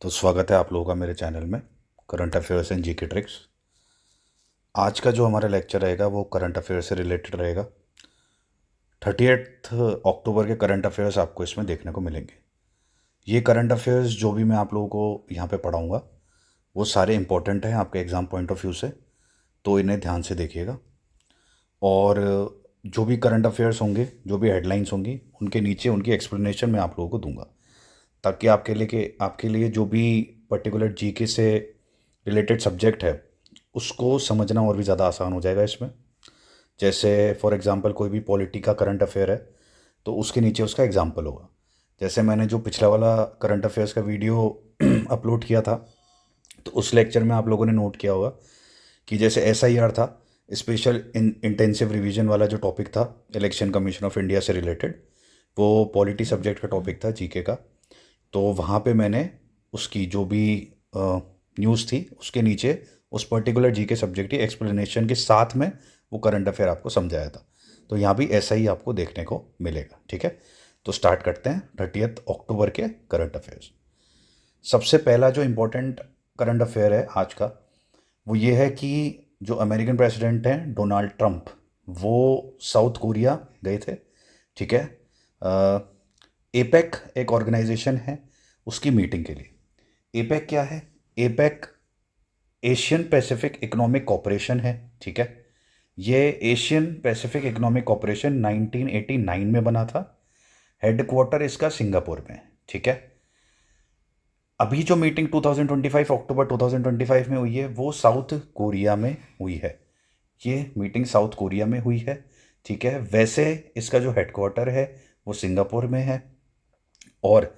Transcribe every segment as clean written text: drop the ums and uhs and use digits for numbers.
तो स्वागत है आप लोगों का मेरे चैनल में current affairs and GK tricks. आज का जो हमारा लेक्चर रहेगा वो करंट अफेयर से रिलेटेड रहेगा। 30 अक्टूबर के करंट अफेयर्स आपको इसमें देखने को मिलेंगे। ये करंट अफेयर्स जो भी मैं आप लोगों को यहाँ पे पढ़ाऊँगा वो सारे इंपॉर्टेंट हैं आपके एग्ज़ाम पॉइंट ऑफ व्यू से, तो इन्हें ध्यान से देखिएगा। और जो भी करंट अफेयर्स होंगे, जो भी हेडलाइंस होंगी, उनके नीचे उनकी एक्सप्लेनेशन मैं आप लोगों को दूंगा, ताकि आपके लिए जो भी पर्टिकुलर जीके से रिलेटेड सब्जेक्ट है उसको समझना और भी ज़्यादा आसान हो जाएगा इसमें। जैसे फॉर एग्ज़ाम्पल कोई भी पॉलिटी का करंट अफेयर है तो उसके नीचे उसका एग्ज़ाम्पल होगा। जैसे मैंने जो पिछला वाला करंट अफेयर्स का वीडियो अपलोड किया था, तो उस लेक्चर में आप लोगों ने नोट किया होगा कि जैसे SIR था, स्पेशल इंटेंसिव रिवीजन वाला जो टॉपिक था इलेक्शन कमीशन ऑफ इंडिया से रिलेटेड, वो पॉलिटी सब्जेक्ट का टॉपिक था जीके का। तो वहाँ पे मैंने उसकी जो भी न्यूज़ थी उसके नीचे उस पर्टिकुलर जीके सब्जेक्ट की एक्सप्लेनेशन के साथ में वो करंट अफेयर आपको समझाया था। तो यहाँ भी ऐसा ही आपको देखने को मिलेगा। ठीक है, तो स्टार्ट करते हैं 30 अक्टूबर के करंट अफेयर्स। सबसे पहला जो इम्पोर्टेंट करंट अफेयर है आज का वो ये है कि जो अमेरिकन प्रेसिडेंट हैं डोनाल्ड ट्रंप, वो साउथ कोरिया गए थे। ठीक है, एपेक एक ऑर्गेनाइजेशन है, उसकी मीटिंग के लिए। एपेक क्या है? APEC Asian Pacific economic cooperation है। ठीक है, ये एशियन पैसिफिक इकोनॉमिक कॉपरेशन 1989 में बना था। हेडक्वार्टर इसका सिंगापुर में है। ठीक है, अभी जो मीटिंग 2025 अक्टूबर 2025 में हुई है वो साउथ कोरिया में हुई है। ये मीटिंग साउथ कोरिया में हुई है। ठीक है, वैसे इसका जो हेडक्वार्टर है वो सिंगापुर में है, और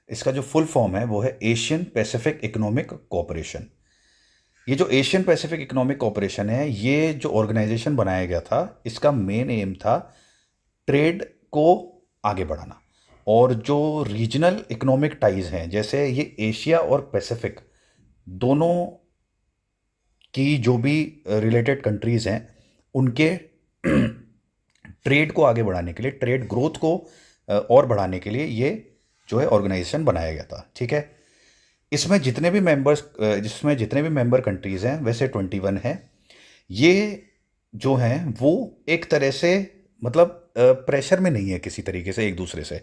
इसका जो फुल फॉर्म है वो है एशियन पैसिफिक इकोनॉमिक कॉपरेशन। ये जो एशियन पैसिफिक इकोनॉमिक कॉपरेशन है, ये जो ऑर्गेनाइजेशन बनाया गया था, इसका मेन एम था ट्रेड को आगे बढ़ाना। और जो रीजनल इकोनॉमिक टाइज हैं, जैसे ये एशिया और पैसिफिक दोनों की जो भी रिलेटेड कंट्रीज हैं, उनके ट्रेड को आगे बढ़ाने के लिए, ट्रेड ग्रोथ को और बढ़ाने के लिए ये जो है ऑर्गेनाइजेशन बनाया गया था। ठीक है, जिसमें जितने भी मेंबर कंट्रीज हैं, वैसे 21 हैं। ये जो हैं वो एक तरह से, मतलब प्रेशर में नहीं है किसी तरीके से एक दूसरे से।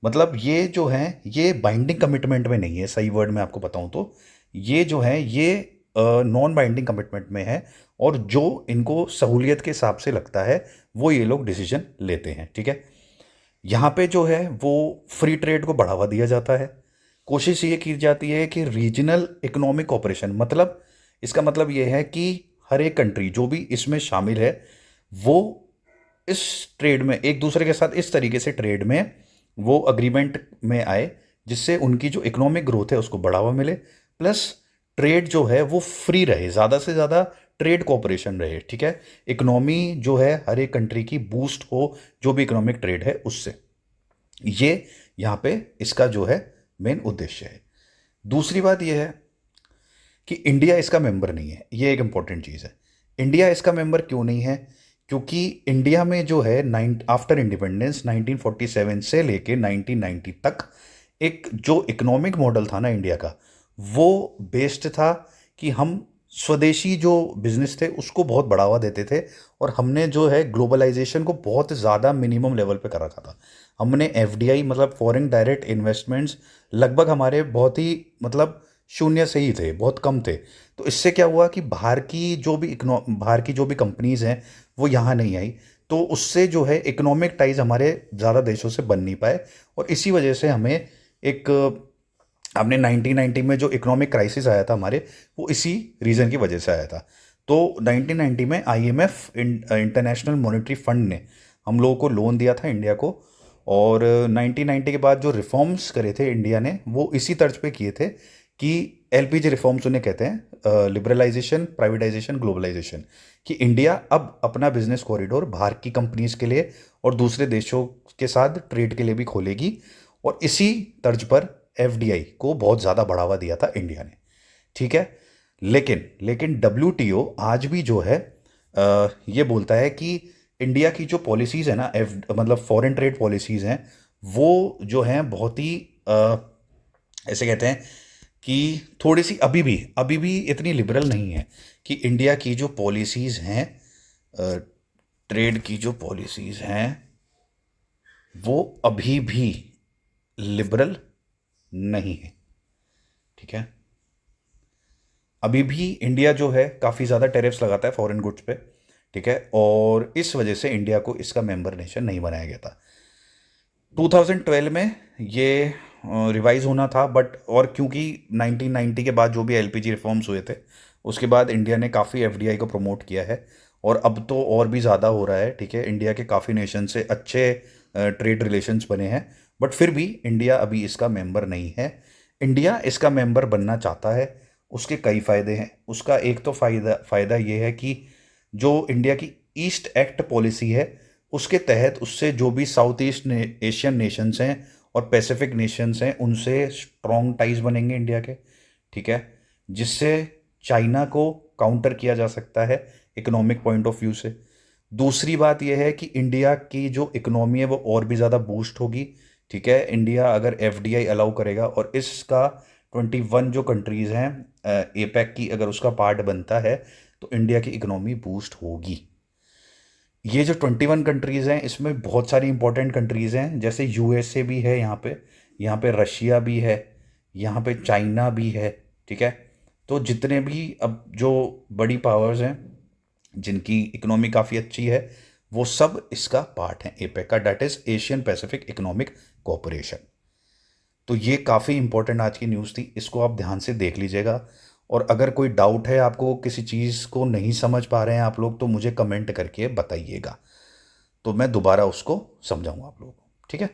मतलब ये जो हैं ये बाइंडिंग कमिटमेंट में नहीं है, सही वर्ड में आपको बताऊं तो ये जो है ये नॉन बाइंडिंग कमिटमेंट में है, और जो इनको सहूलियत के हिसाब से लगता है वो ये लोग डिसीजन लेते हैं। ठीक है, यहाँ पे जो है वो फ्री ट्रेड को बढ़ावा दिया जाता है। कोशिश ये की जाती है कि रीजनल इकोनॉमिक कोऑपरेशन, मतलब इसका मतलब ये है कि हर एक कंट्री जो भी इसमें शामिल है वो इस ट्रेड में एक दूसरे के साथ इस तरीके से ट्रेड में वो अग्रीमेंट में आए जिससे उनकी जो इकोनॉमिक ग्रोथ है उसको बढ़ावा मिले, प्लस ट्रेड जो है वो फ्री रहे, ज़्यादा से ज़्यादा ट्रेड कोऑपरेशन रहे। ठीक है, इकोनॉमी जो है हर एक कंट्री की बूस्ट हो, जो भी इकोनॉमिक ट्रेड है उससे। ये यहाँ पे इसका जो है मेन उद्देश्य है। दूसरी बात यह है कि इंडिया इसका मेंबर नहीं है। ये एक इंपॉर्टेंट चीज़ है। इंडिया इसका मेंबर क्यों नहीं है? क्योंकि इंडिया में जो है आफ्टर इंडिपेंडेंस 1947 से लेके 1990 तक एक जो इकोनॉमिक मॉडल था ना इंडिया का, वो बेस्ड था कि हम स्वदेशी जो बिजनेस थे उसको बहुत बढ़ावा देते थे, और हमने जो है ग्लोबलाइजेशन को बहुत ज़्यादा मिनिमम लेवल पे कर रखा था। हमने FDI मतलब फॉरेन डायरेक्ट इन्वेस्टमेंट्स लगभग हमारे बहुत ही, मतलब शून्य से ही थे, बहुत कम थे। तो इससे क्या हुआ कि बाहर की जो भी कंपनीज हैं वो यहाँ नहीं आई, तो उससे जो है इकोनॉमिक टाइज हमारे ज़्यादा देशों से बन नहीं पाए, और इसी वजह से हमें एक आपने 1990 में जो इकोनॉमिक क्राइसिस आया था हमारे, वो इसी रीज़न की वजह से आया था। तो 1990 में IMF इंटरनेशनल मॉनेटरी फंड ने हम लोगों को लोन दिया था इंडिया को, और 1990 के बाद जो रिफॉर्म्स करे थे इंडिया ने वो इसी तर्ज पे किए थे कि LPG रिफॉर्म्स उन्हें कहते हैं, लिबरलाइजेशन, प्राइवेटाइजेशन, ग्लोबलाइजेशन, कि इंडिया अब अपना बिजनेस कॉरिडोर बाहर की कंपनीज के लिए और दूसरे देशों के साथ ट्रेड के लिए भी खोलेगी। और इसी तर्ज पर FDI को बहुत ज़्यादा बढ़ावा दिया था इंडिया ने। ठीक है, लेकिन लेकिन WTO आज भी जो है ये बोलता है कि इंडिया की जो पॉलिसीज़ है ना, मतलब फॉरेन ट्रेड पॉलिसीज़ हैं, वो जो हैं बहुत ही ऐसे कहते हैं कि थोड़ी सी अभी भी इतनी लिबरल नहीं है कि इंडिया की जो पॉलिसीज़ हैं, ट्रेड की जो पॉलिसीज़ हैं, वो अभी भी लिबरल नहीं है। ठीक है, अभी भी इंडिया जो है काफ़ी ज़्यादा टैरिफ्स लगाता है फॉरेन गुड्स पे। ठीक है, और इस वजह से इंडिया को इसका मेंबर नेशन नहीं बनाया गया था। 2012 में ये रिवाइज होना था, बट और क्योंकि 1990 के बाद जो भी एलपीजी रिफॉर्म्स हुए थे, उसके बाद इंडिया ने काफ़ी एफडीआई को प्रमोट किया है, और अब तो और भी ज़्यादा हो रहा है। ठीक है, इंडिया के काफ़ी नेशन से अच्छे ट्रेड रिलेशंस बने हैं, बट फिर भी इंडिया अभी इसका मेंबर नहीं है। इंडिया इसका मेंबर बनना चाहता है, उसके कई फ़ायदे हैं। उसका एक तो फ़ायदा ये है कि जो इंडिया की ईस्ट एक्ट पॉलिसी है, उसके तहत उससे जो भी साउथ ईस्ट एशियन नेशंस हैं और पैसिफिक नेशंस हैं, उनसे स्ट्रॉन्ग टाइज बनेंगे इंडिया के। ठीक है, जिससे चाइना को काउंटर किया जा सकता है इकोनॉमिक पॉइंट ऑफ व्यू से। दूसरी बात यह है कि इंडिया की जो इकोनॉमी है वो और भी ज़्यादा बूस्ट होगी। ठीक है, इंडिया अगर एफडीआई अलाउ करेगा और इसका 21 जो कंट्रीज़ हैं एपेक की, अगर उसका पार्ट बनता है, तो इंडिया की इकोनॉमी बूस्ट होगी। ये जो 21 कंट्रीज़ हैं, इसमें बहुत सारी इंपॉर्टेंट कंट्रीज़ हैं, जैसे यूएसए भी है यहाँ पे रशिया भी है, यहाँ पे चाइना भी है। ठीक है, तो जितने भी अब जो बड़ी पावर्स हैं जिनकी इकोनॉमी काफ़ी अच्छी है, वो सब इसका पार्ट हैं एपेक का, that is Asian Pacific economic cooperation. तो ये काफ़ी इंपॉर्टेंट आज की न्यूज़ थी, इसको आप ध्यान से देख लीजिएगा। और अगर कोई डाउट है, आपको किसी चीज़ को नहीं समझ पा रहे हैं आप लोग, तो मुझे कमेंट करके बताइएगा, तो मैं दोबारा उसको समझाऊंगा आप लोगों को। ठीक है,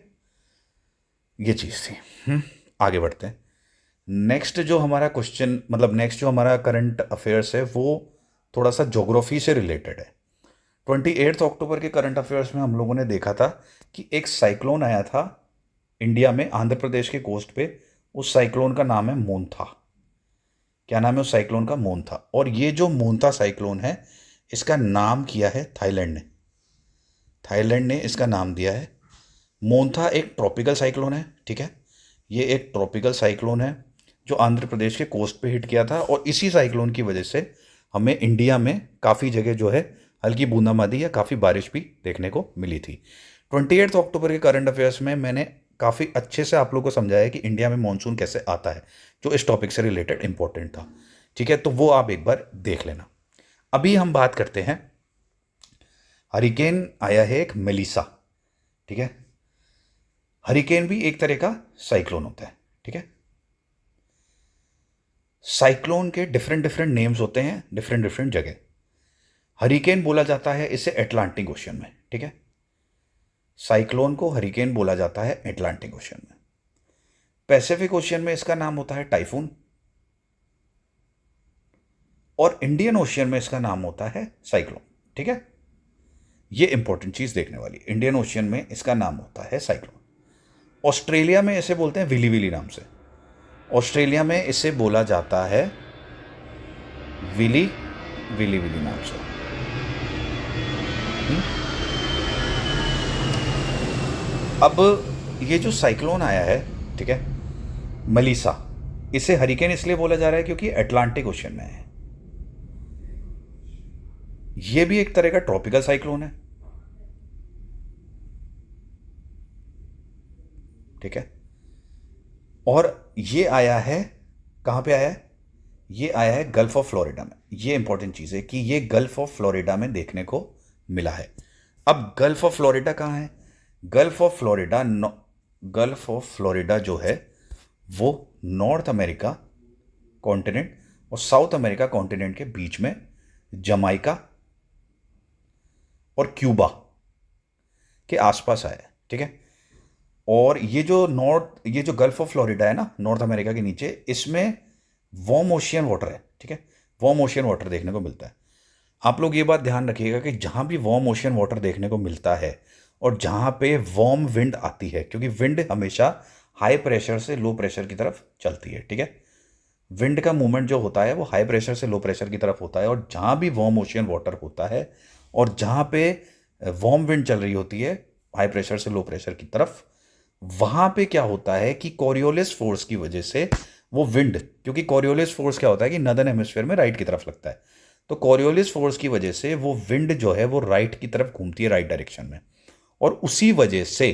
ये चीज़ थी। आगे बढ़ते हैं। नेक्स्ट जो हमारा क्वेश्चन, मतलब नेक्स्ट जो हमारा करंट अफेयर्स है, वो थोड़ा सा ज्योग्राफी से रिलेटेड है। 28 अक्टूबर के करंट अफेयर्स में हम लोगों ने देखा था कि एक साइक्लोन आया था इंडिया में, आंध्र प्रदेश के कोस्ट पे। उस साइक्लोन का नाम है मोन्था। क्या नाम है उस साइक्लोन का? मोन्था। और ये जो मोन्था साइक्लोन है, इसका नाम किया है थाईलैंड ने। थाईलैंड ने इसका नाम दिया है। मोन्था एक ट्रॉपिकल साइक्लोन है। ठीक है, ये एक ट्रॉपिकल साइक्लोन है जो आंध्र प्रदेश के कोस्ट पे हिट किया था, और इसी साइक्लोन की वजह से हमें इंडिया में काफ़ी जगह जो है हल्की बूंदाबांदी या काफ़ी बारिश भी देखने को मिली थी। 28 अक्टूबर के करंट अफेयर्स में मैंने काफ़ी अच्छे से आप लोगों को समझाया कि इंडिया में मानसून कैसे आता है, जो इस टॉपिक से रिलेटेड इंपॉर्टेंट था। ठीक है, तो वो आप एक बार देख लेना। अभी हम बात करते हैं, हरिकेन आया है एक मेलिसा। ठीक है, हरिकेन भी एक तरह का साइक्लोन होता है। ठीक है, साइक्लोन के डिफरेंट डिफरेंट नेम्स होते हैं डिफरेंट डिफरेंट जगह। हरिकेन बोला जाता है इसे अटलांटिक ओशन में। ठीक है, साइक्लोन को हरिकेन बोला जाता है अटलांटिक ओशन में। पैसिफिक ओशन में इसका नाम होता है टाइफून, और इंडियन ओशियन में इसका नाम होता है साइक्लोन। ठीक है, ये इंपॉर्टेंट चीज देखने वाली। इंडियन ओशियन में इसका नाम होता है साइक्लोन। ऑस्ट्रेलिया में इसे बोलते हैं विली विली नाम से। ऑस्ट्रेलिया में इसे बोला जाता है विली विली विली नाम से। अब ये जो साइक्लोन आया है, ठीक है, मलीसा, इसे हरिकेन इसलिए बोला जा रहा है क्योंकि अटलांटिक ओशन में है। ये भी एक तरह का ट्रॉपिकल साइक्लोन है। ठीक है, और ये आया है, कहां पे आया है? ये आया है गल्फ ऑफ फ्लोरिडा में। ये इंपॉर्टेंट चीज है कि ये गल्फ ऑफ फ्लोरिडा में देखने को मिला है। अब गल्फ ऑफ फ्लोरिडा कहां है? Gulf of Florida gulf of Florida जो है वो नॉर्थ अमेरिका कॉन्टिनेंट और साउथ अमेरिका कॉन्टिनेंट के बीच में जमाइका और क्यूबा के आसपास आया है। ठीक है, और ये जो गल्फ ऑफ फ्लोरिडा है ना, नॉर्थ अमेरिका के नीचे, इसमें वार्म ओशियन वाटर है। ठीक है, वार्म ओशियन वाटर देखने को मिलता है। आप लोग ये बात ध्यान रखिएगा कि जहां भी वार्म ओशियन वाटर देखने को मिलता है और जहां पे वार्म विंड आती है, क्योंकि विंड हमेशा हाई प्रेशर से लो प्रेशर की तरफ चलती है। ठीक है, विंड का मूवमेंट जो होता है वो हाई प्रेशर से लो प्रेशर की तरफ होता है, और जहां भी वार्म ओशियन वाटर होता है और जहां पे वार्म विंड चल रही होती है हाई प्रेशर से लो प्रेशर की तरफ, वहां पे क्या होता है कि कोरियोलिस फोर्स की वजह से वो विंड, क्योंकि कॉरियोलिस फोर्स क्या होता है कि नदर्न हेमिस्फीयर में राइट की तरफ लगता है, तो कॉरियोलिस फोर्स की वजह से वो विंड जो है वो राइट की तरफ घूमती है, राइट डायरेक्शन में, और उसी वजह से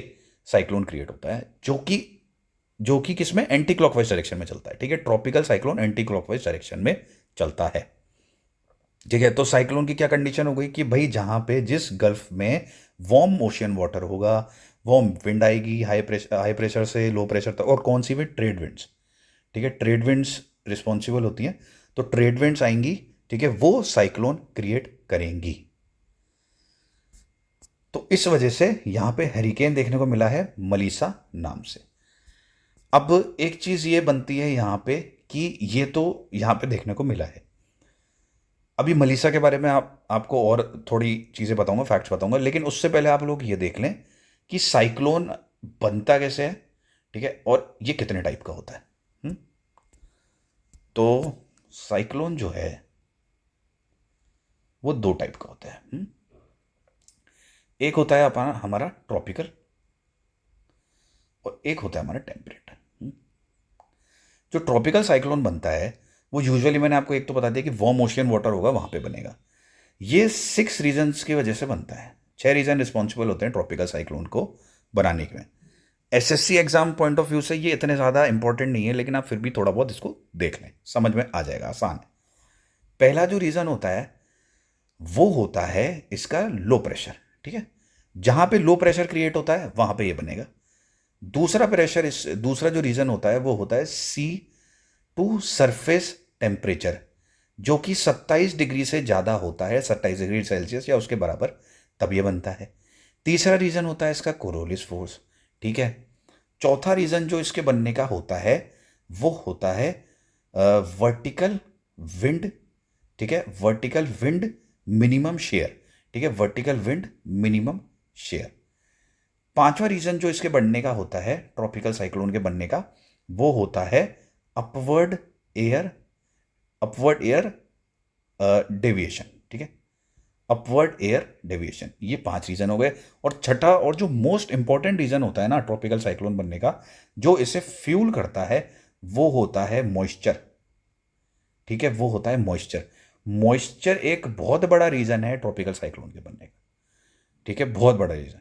साइक्लोन क्रिएट होता है, जो कि किसमें, एंटी क्लॉकवाइज डायरेक्शन में चलता है। ठीक है, tropical cyclone anti clockwise direction में चलता है। ठीक है, तो साइक्लोन की क्या कंडीशन हो गई कि भाई जहां पे जिस गल्फ में वार्म ओशियन वाटर होगा, वार्म विंड आएगी, हाई प्रेशर से लो प्रेशर तक, और कौन सी विंड, ट्रेड विंड्स। ठीक है, ट्रेड विंड्स रिस्पॉन्सिबल होती हैं, तो ट्रेड विंड्स आएंगी, ठीक है, वो साइक्लोन क्रिएट करेंगी। तो इस वजह से यहां पे हरिकेन देखने को मिला है मलीसा नाम से। अब एक चीज ये बनती है यहां पे कि ये तो यहां पे देखने को मिला है, अभी मलीसा के बारे में आपको और थोड़ी चीज़ें बताऊंगा, फैक्ट्स बताऊंगा, लेकिन उससे पहले आप लोग ये देख लें कि साइक्लोन बनता कैसे है। ठीक है, और ये कितने टाइप का होता है। तो साइक्लोन जो है वो दो टाइप का होता है। एक होता है अपना हमारा ट्रॉपिकल, और एक होता है हमारा टेम्परेट। जो ट्रॉपिकल साइक्लोन बनता है वो यूजुअली, मैंने आपको एक तो बता दिया कि वार्म ओशियन वाटर होगा वहां पे बनेगा। ये 6 रीजन्स की वजह से बनता है। 6 रीजन रिस्पॉन्सिबल होते हैं ट्रॉपिकल साइक्लोन को बनाने में। SSC exam point of view से ये इतने ज़्यादा इंपॉर्टेंट नहीं है, लेकिन आप फिर भी थोड़ा बहुत इसको देख लें, समझ में आ जाएगा, आसान है। पहला जो रीज़न होता है वो होता है इसका लो प्रेशर। ठीक है, जहां पे लो प्रेशर क्रिएट होता है वहां पे ये बनेगा। दूसरा जो रीज़न होता है वो होता है सी टू सरफेस टेम्परेचर, जो कि 27 डिग्री से ज़्यादा होता है, 27 डिग्री सेल्सियस या उसके बराबर, तब ये बनता है। तीसरा रीज़न होता है इसका कोरोलिस फोर्स। ठीक है, चौथा रीज़न जो इसके बनने का होता है वो होता है वर्टिकल विंड। ठीक है, वर्टिकल विंड मिनिमम शेयर। ठीक है, वर्टिकल विंड मिनिमम शेयर। पांचवा रीज़न जो इसके बनने का होता है, ट्रॉपिकल साइक्लोन के बनने का, वो होता है अपवर्ड एयर डेविएशन। ठीक है, अपवर्ड एयर डेविएशन। ये 5 रीजन हो गए। और छठा और जो मोस्ट इंपॉर्टेंट रीजन होता है ना ट्रॉपिकल साइक्लोन बनने का, जो इसे फ्यूल करता है, वो होता है मॉइस्चर। ठीक है, वो होता है मॉइस्चर। मॉइस्चर एक बहुत बड़ा रीजन है ट्रॉपिकल साइक्लोन के बनने का। ठीक है, बहुत बड़ा रीजन।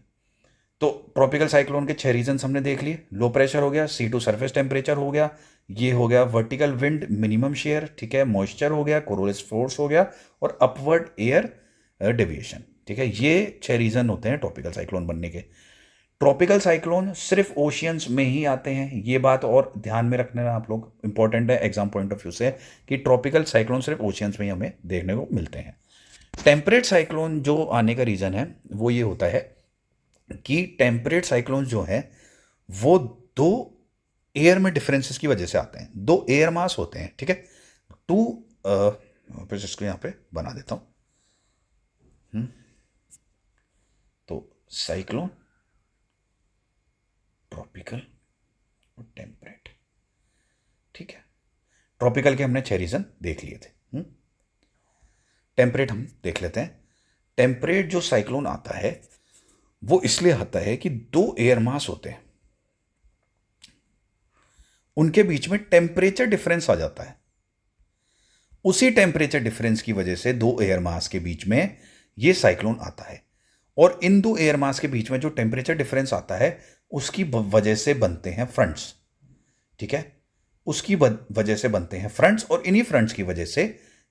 तो ट्रॉपिकल साइक्लोन के 6 रीजन हमने देख लिए। लो प्रेशर हो गया, सी टू सरफेस टेम्परेचर हो गया, ये हो गया वर्टिकल विंड मिनिमम शेयर, ठीक है, मॉइस्चर हो गया, कोरोलिस फोर्स हो गया, और अपवर्ड एयर डेविएशन। ठीक है, ये 6 रीजन होते हैं ट्रॉपिकल साइक्लोन बनने के। ट्रॉपिकल साइक्लोन सिर्फ ओशियंस में ही आते हैं, ये बात और ध्यान में रखना आप लोग, इंपॉर्टेंट है एग्जाम पॉइंट ऑफ व्यू से, कि ट्रॉपिकल साइक्लोन सिर्फ ओशियंस में ही हमें देखने को मिलते हैं। टेम्परेट साइक्लोन जो आने का रीजन है वो ये होता है कि टेम्परेट साइक्लोन जो है वो दो एयर में डिफरेंसेस की वजह से आते हैं। दो एयर मास होते हैं। ठीक है, टू वापस इसको यहाँ पे बना देता हूँ। तो साइक्लोन, ट्रॉपिकल और टेम्परेट। ठीक है, ट्रॉपिकल के हमने 6 रीजन देख लिए थे। टेम्परेट हम देख लेते हैं। टेम्परेट जो साइक्लोन आता है वो इसलिए आता है कि दो एयर मास होते हैं, उनके बीच में टेम्परेचर डिफरेंस आ जाता है। उसी टेम्परेचर डिफरेंस की वजह से दो एयर मास के बीच में ये साइक्लोन आता है, और इन दो एयर मास के बीच में जो टेम्परेचर डिफरेंस आता है उसकी वजह से बनते हैं फ्रंट्स। ठीक है, उसकी वजह से बनते हैं फ्रंट्स, और इन्हीं फ्रंट्स की वजह से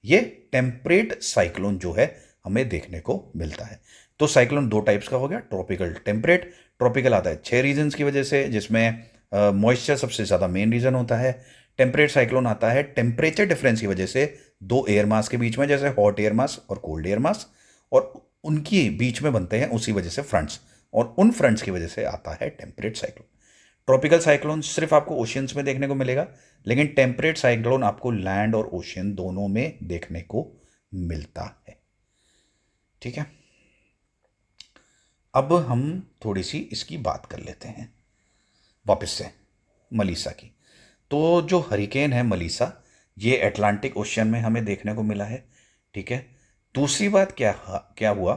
ये टेम्परेट साइक्लोन जो है हमें देखने को मिलता है। तो साइक्लोन दो टाइप्स का हो गया, ट्रॉपिकल, टेम्परेट। ट्रॉपिकल आता है 6 रीजन की वजह से, जिसमें मॉइस्चर सबसे ज़्यादा मेन रीजन होता है। टेम्परेट साइक्लोन आता है टेम्परेचर डिफरेंस की वजह से दो एयर मास के बीच में, जैसे हॉट एयर मास और कोल्ड एयर मास, और उनकी बीच में बनते हैं उसी वजह से फ्रंट्स, और उन फ्रंट्स की वजह से आता है टेम्परेट साइक्लोन। ट्रॉपिकल साइक्लोन सिर्फ आपको ओशियंस में देखने को मिलेगा, लेकिन टेम्परेट साइक्लोन आपको लैंड और ओशियन दोनों में देखने को मिलता है। ठीक है, अब हम थोड़ी सी इसकी बात कर लेते हैं वापस से मलीसा की। तो जो हरिकेन है मलीसा, ये अटलांटिक ओशियन में हमें देखने को मिला है। ठीक है, दूसरी बात क्या क्या हुआ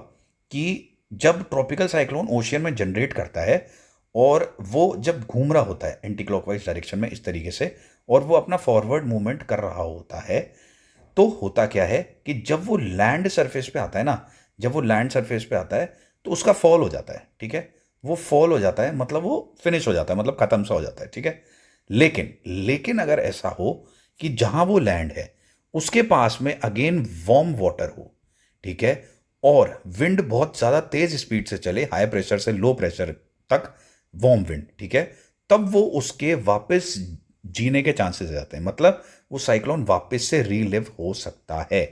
कि जब ट्रॉपिकल साइक्लोन ओशियन में जनरेट करता है, और वो जब घूम रहा होता है एंटी क्लॉकवाइज डायरेक्शन में इस तरीके से, और वो अपना फॉरवर्ड मूवमेंट कर रहा होता है, तो होता क्या है कि जब वो लैंड सरफेस पे आता है ना, जब वो लैंड सरफेस पे आता है तो उसका फॉल हो जाता है, ठीक है। वो फॉल हो जाता है मतलब वो फिनिश हो जाता है, मतलब खत्म सा हो जाता है, ठीक है। लेकिन लेकिन अगर ऐसा हो कि जहां वो लैंड है उसके पास में अगेन वार्म वाटर हो, ठीक है, और विंड बहुत ज्यादा तेज स्पीड से चले, हाई प्रेशर से लो प्रेशर तक वार्म विंड, ठीक है, तब वो उसके वापस जीने के चांसेस हो जाते हैं, मतलब वो साइक्लोन वापस से रीलिव हो सकता है।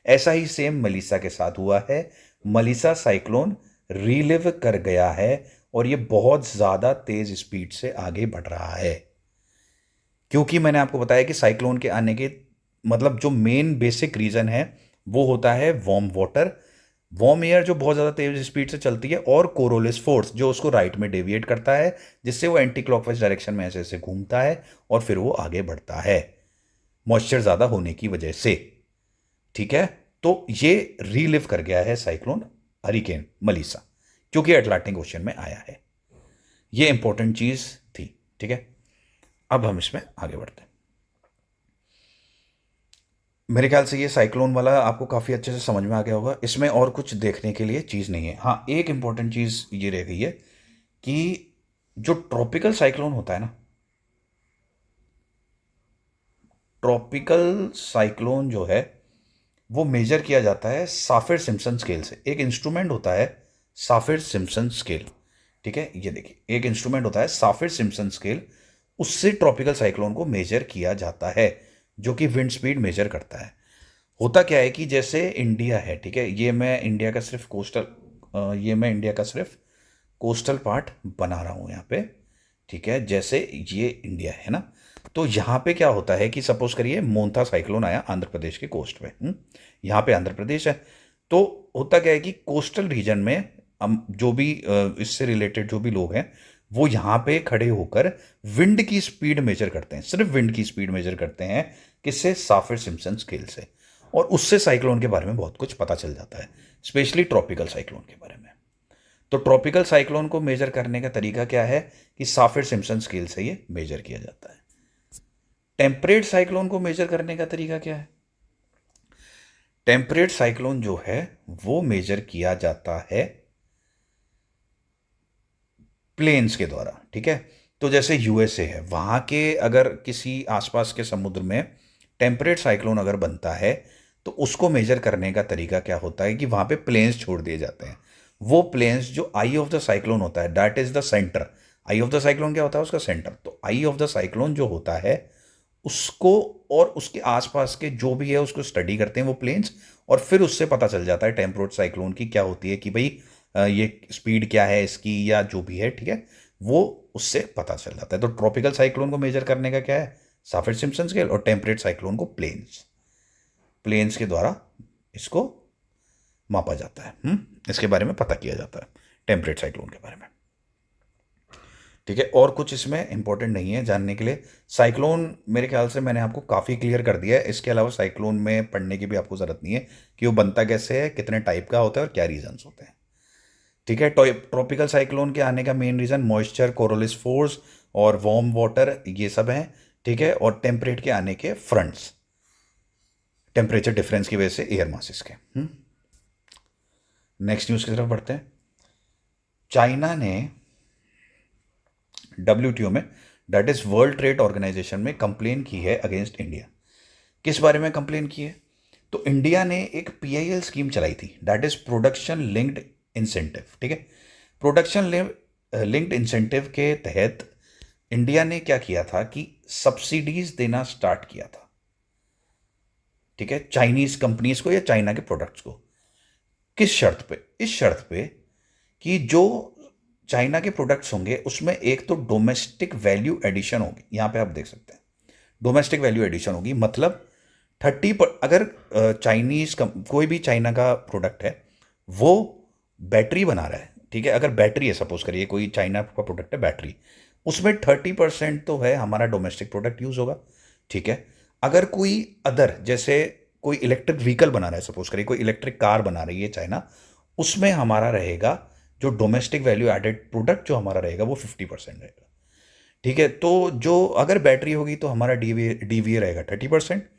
ऐसा ही सेम मलीसा के साथ हुआ है। मलीसा साइक्लोन रीलिव कर गया है और ये बहुत ज्यादा तेज स्पीड से आगे बढ़ रहा है, क्योंकि मैंने आपको बताया कि साइक्लोन के आने के मतलब जो मेन बेसिक रीजन है वो होता है वार्म वाटर, वार्म एयर जो बहुत ज़्यादा तेज स्पीड से चलती है, और कोरोलिस फोर्स जो उसको राइट में डेविएट करता है, जिससे वो एंटी क्लॉकवाइज डायरेक्शन में ऐसे ऐसे घूमता है और फिर वो आगे बढ़ता है मॉइस्चर ज़्यादा होने की वजह से, ठीक है। तो ये रीलिव कर गया है साइक्लोन हरिकेन मलीसा, क्योंकि अटलांटिक ओशन में आया है। ये इंपॉर्टेंट चीज़ थी, ठीक है। अब हम इसमें आगे बढ़ते हैं। मेरे ख्याल से ये साइक्लोन वाला आपको काफ़ी अच्छे से समझ में आ गया होगा, इसमें और कुछ देखने के लिए चीज़ नहीं है। हाँ, एक इंपॉर्टेंट चीज़ ये रह गई है कि जो ट्रॉपिकल साइक्लोन होता है ना, ट्रॉपिकल साइक्लोन जो है वो मेजर किया जाता है साफिर सिम्पसन स्केल से। एक इंस्ट्रूमेंट होता है साफिर सिम्पसन स्केल, ठीक है, ये देखिए एक इंस्ट्रूमेंट होता है साफिर सिम्पसन स्केल, उससे ट्रॉपिकल साइक्लोन को मेजर किया जाता है, जो कि विंड स्पीड मेजर करता है। होता क्या है कि जैसे इंडिया है, ठीक है, ये मैं इंडिया का सिर्फ कोस्टल पार्ट बना रहा हूँ यहाँ पे, ठीक है, जैसे ये इंडिया है ना, तो यहाँ पे क्या होता है कि सपोज करिए मोन्था साइक्लोन आया आंध्र प्रदेश के कोस्ट पे, यहाँ पे आंध्र प्रदेश है, तो होता क्या है कि कोस्टल रीजन में हम जो भी इससे रिलेटेड जो भी लोग हैं वो यहाँ पे खड़े होकर विंड की स्पीड मेजर करते हैं, सिर्फ विंड की स्पीड मेजर करते हैं, किससे, साफिर सिम्पसन स्केल से, और उससे साइक्लोन के बारे में बहुत कुछ पता चल जाता है, स्पेशली ट्रॉपिकल साइक्लोन के बारे में। तो ट्रॉपिकल साइक्लोन को मेजर करने का तरीका क्या है कि साफिर सिम्पसन स्केल से ये मेजर किया जाता है। टेम्परेट साइक्लोन को मेजर करने का तरीका क्या है? टेम्परेट साइक्लोन जो है वो मेजर किया जाता है प्लेन्स के द्वारा, ठीक है। तो जैसे यूएसए है, वहां के अगर किसी आसपास के समुद्र में टेम्परेट साइक्लोन अगर बनता है तो उसको मेजर करने का तरीका क्या होता है कि वहां पे प्लेन्स छोड़ दिए जाते हैं। वो प्लेन्स जो आई ऑफ द साइक्लोन होता है, that is the centre. I of the cyclone क्या होता है? उसका सेंटर। तो आई ऑफ द साइक्लोन जो होता है उसको और उसके आसपास के जो भी है उसको स्टडी करते हैं वो प्लेन्स, और फिर उससे पता चल जाता है टेम्परेट साइक्लोन की क्या होती है कि भाई ये स्पीड क्या है इसकी या जो भी है, ठीक है, वो उससे पता चल जाता है। तो ट्रॉपिकल साइक्लोन को मेजर करने का क्या है? साफिर सिम्पसन स्केल, और टेम्परेट साइक्लोन को प्लेन्स, प्लेन्स के द्वारा इसको मापा जाता है। इसके बारे में पता किया जाता है टेम्परेट साइक्लोन के बारे में, ठीक है। और कुछ इसमें इंपॉर्टेंट नहीं है जानने के लिए। साइक्लोन मेरे ख्याल से मैंने आपको काफ़ी क्लियर कर दिया है, इसके अलावा साइक्लोन में पढ़ने की भी आपको ज़रूरत नहीं है कि वो बनता कैसे है, कितने टाइप का होता है और क्या रीजंस होते हैं, ठीक है। ट्रॉपिकल साइक्लोन के आने का main reason moisture, Coriolis force और वार्म वाटर, ये सब हैं, ठीक है। और टेम्परेट के आने के फ्रंट्स, टेम्परेचर डिफरेंस की वजह से एयर मासेस के। नेक्स्ट न्यूज़ की तरफ बढ़ते हैं। चाइना ने डब्ल्यूटीओ में, that is world trade organization में, कंप्लेन की है अगेंस्ट इंडिया। किस बारे में कंप्लेन की है? तो इंडिया ने एक पीआईएल स्कीम चलाई थी, that is production linked incentive, ठीक है। प्रोडक्शन लिंक्ड इंसेंटिव के तहत इंडिया ने क्या किया था कि सब्सिडीज देना स्टार्ट किया था, ठीक है, चाइनीज कंपनीज को या चाइना के प्रोडक्ट्स को। किस शर्त पे? इस शर्त पे कि जो चाइना के प्रोडक्ट्स होंगे उसमें एक तो डोमेस्टिक वैल्यू एडिशन होगी, यहां पे आप देख सकते हैं डोमेस्टिक वैल्यू एडिशन होगी, मतलब 30 पर, अगर चाइनीज कोई भी चाइना का प्रोडक्ट है वो बैटरी बना रहा है, ठीक है, अगर बैटरी है, सपोज करिए कोई चाइना का प्रोडक्ट है बैटरी, उसमें 30% तो है हमारा डोमेस्टिक प्रोडक्ट यूज होगा, ठीक है। अगर कोई अदर, जैसे कोई इलेक्ट्रिक व्हीकल बना रहा है, सपोज करिए कोई इलेक्ट्रिक कार बना रही है चाइना, उसमें हमारा रहेगा जो डोमेस्टिक वैल्यू एडेड प्रोडक्ट जो हमारा रहेगा वो 50% रहेगा। ठीक है, तो जो अगर बैटरी होगी तो हमारा डीवीए रहेगा 30%।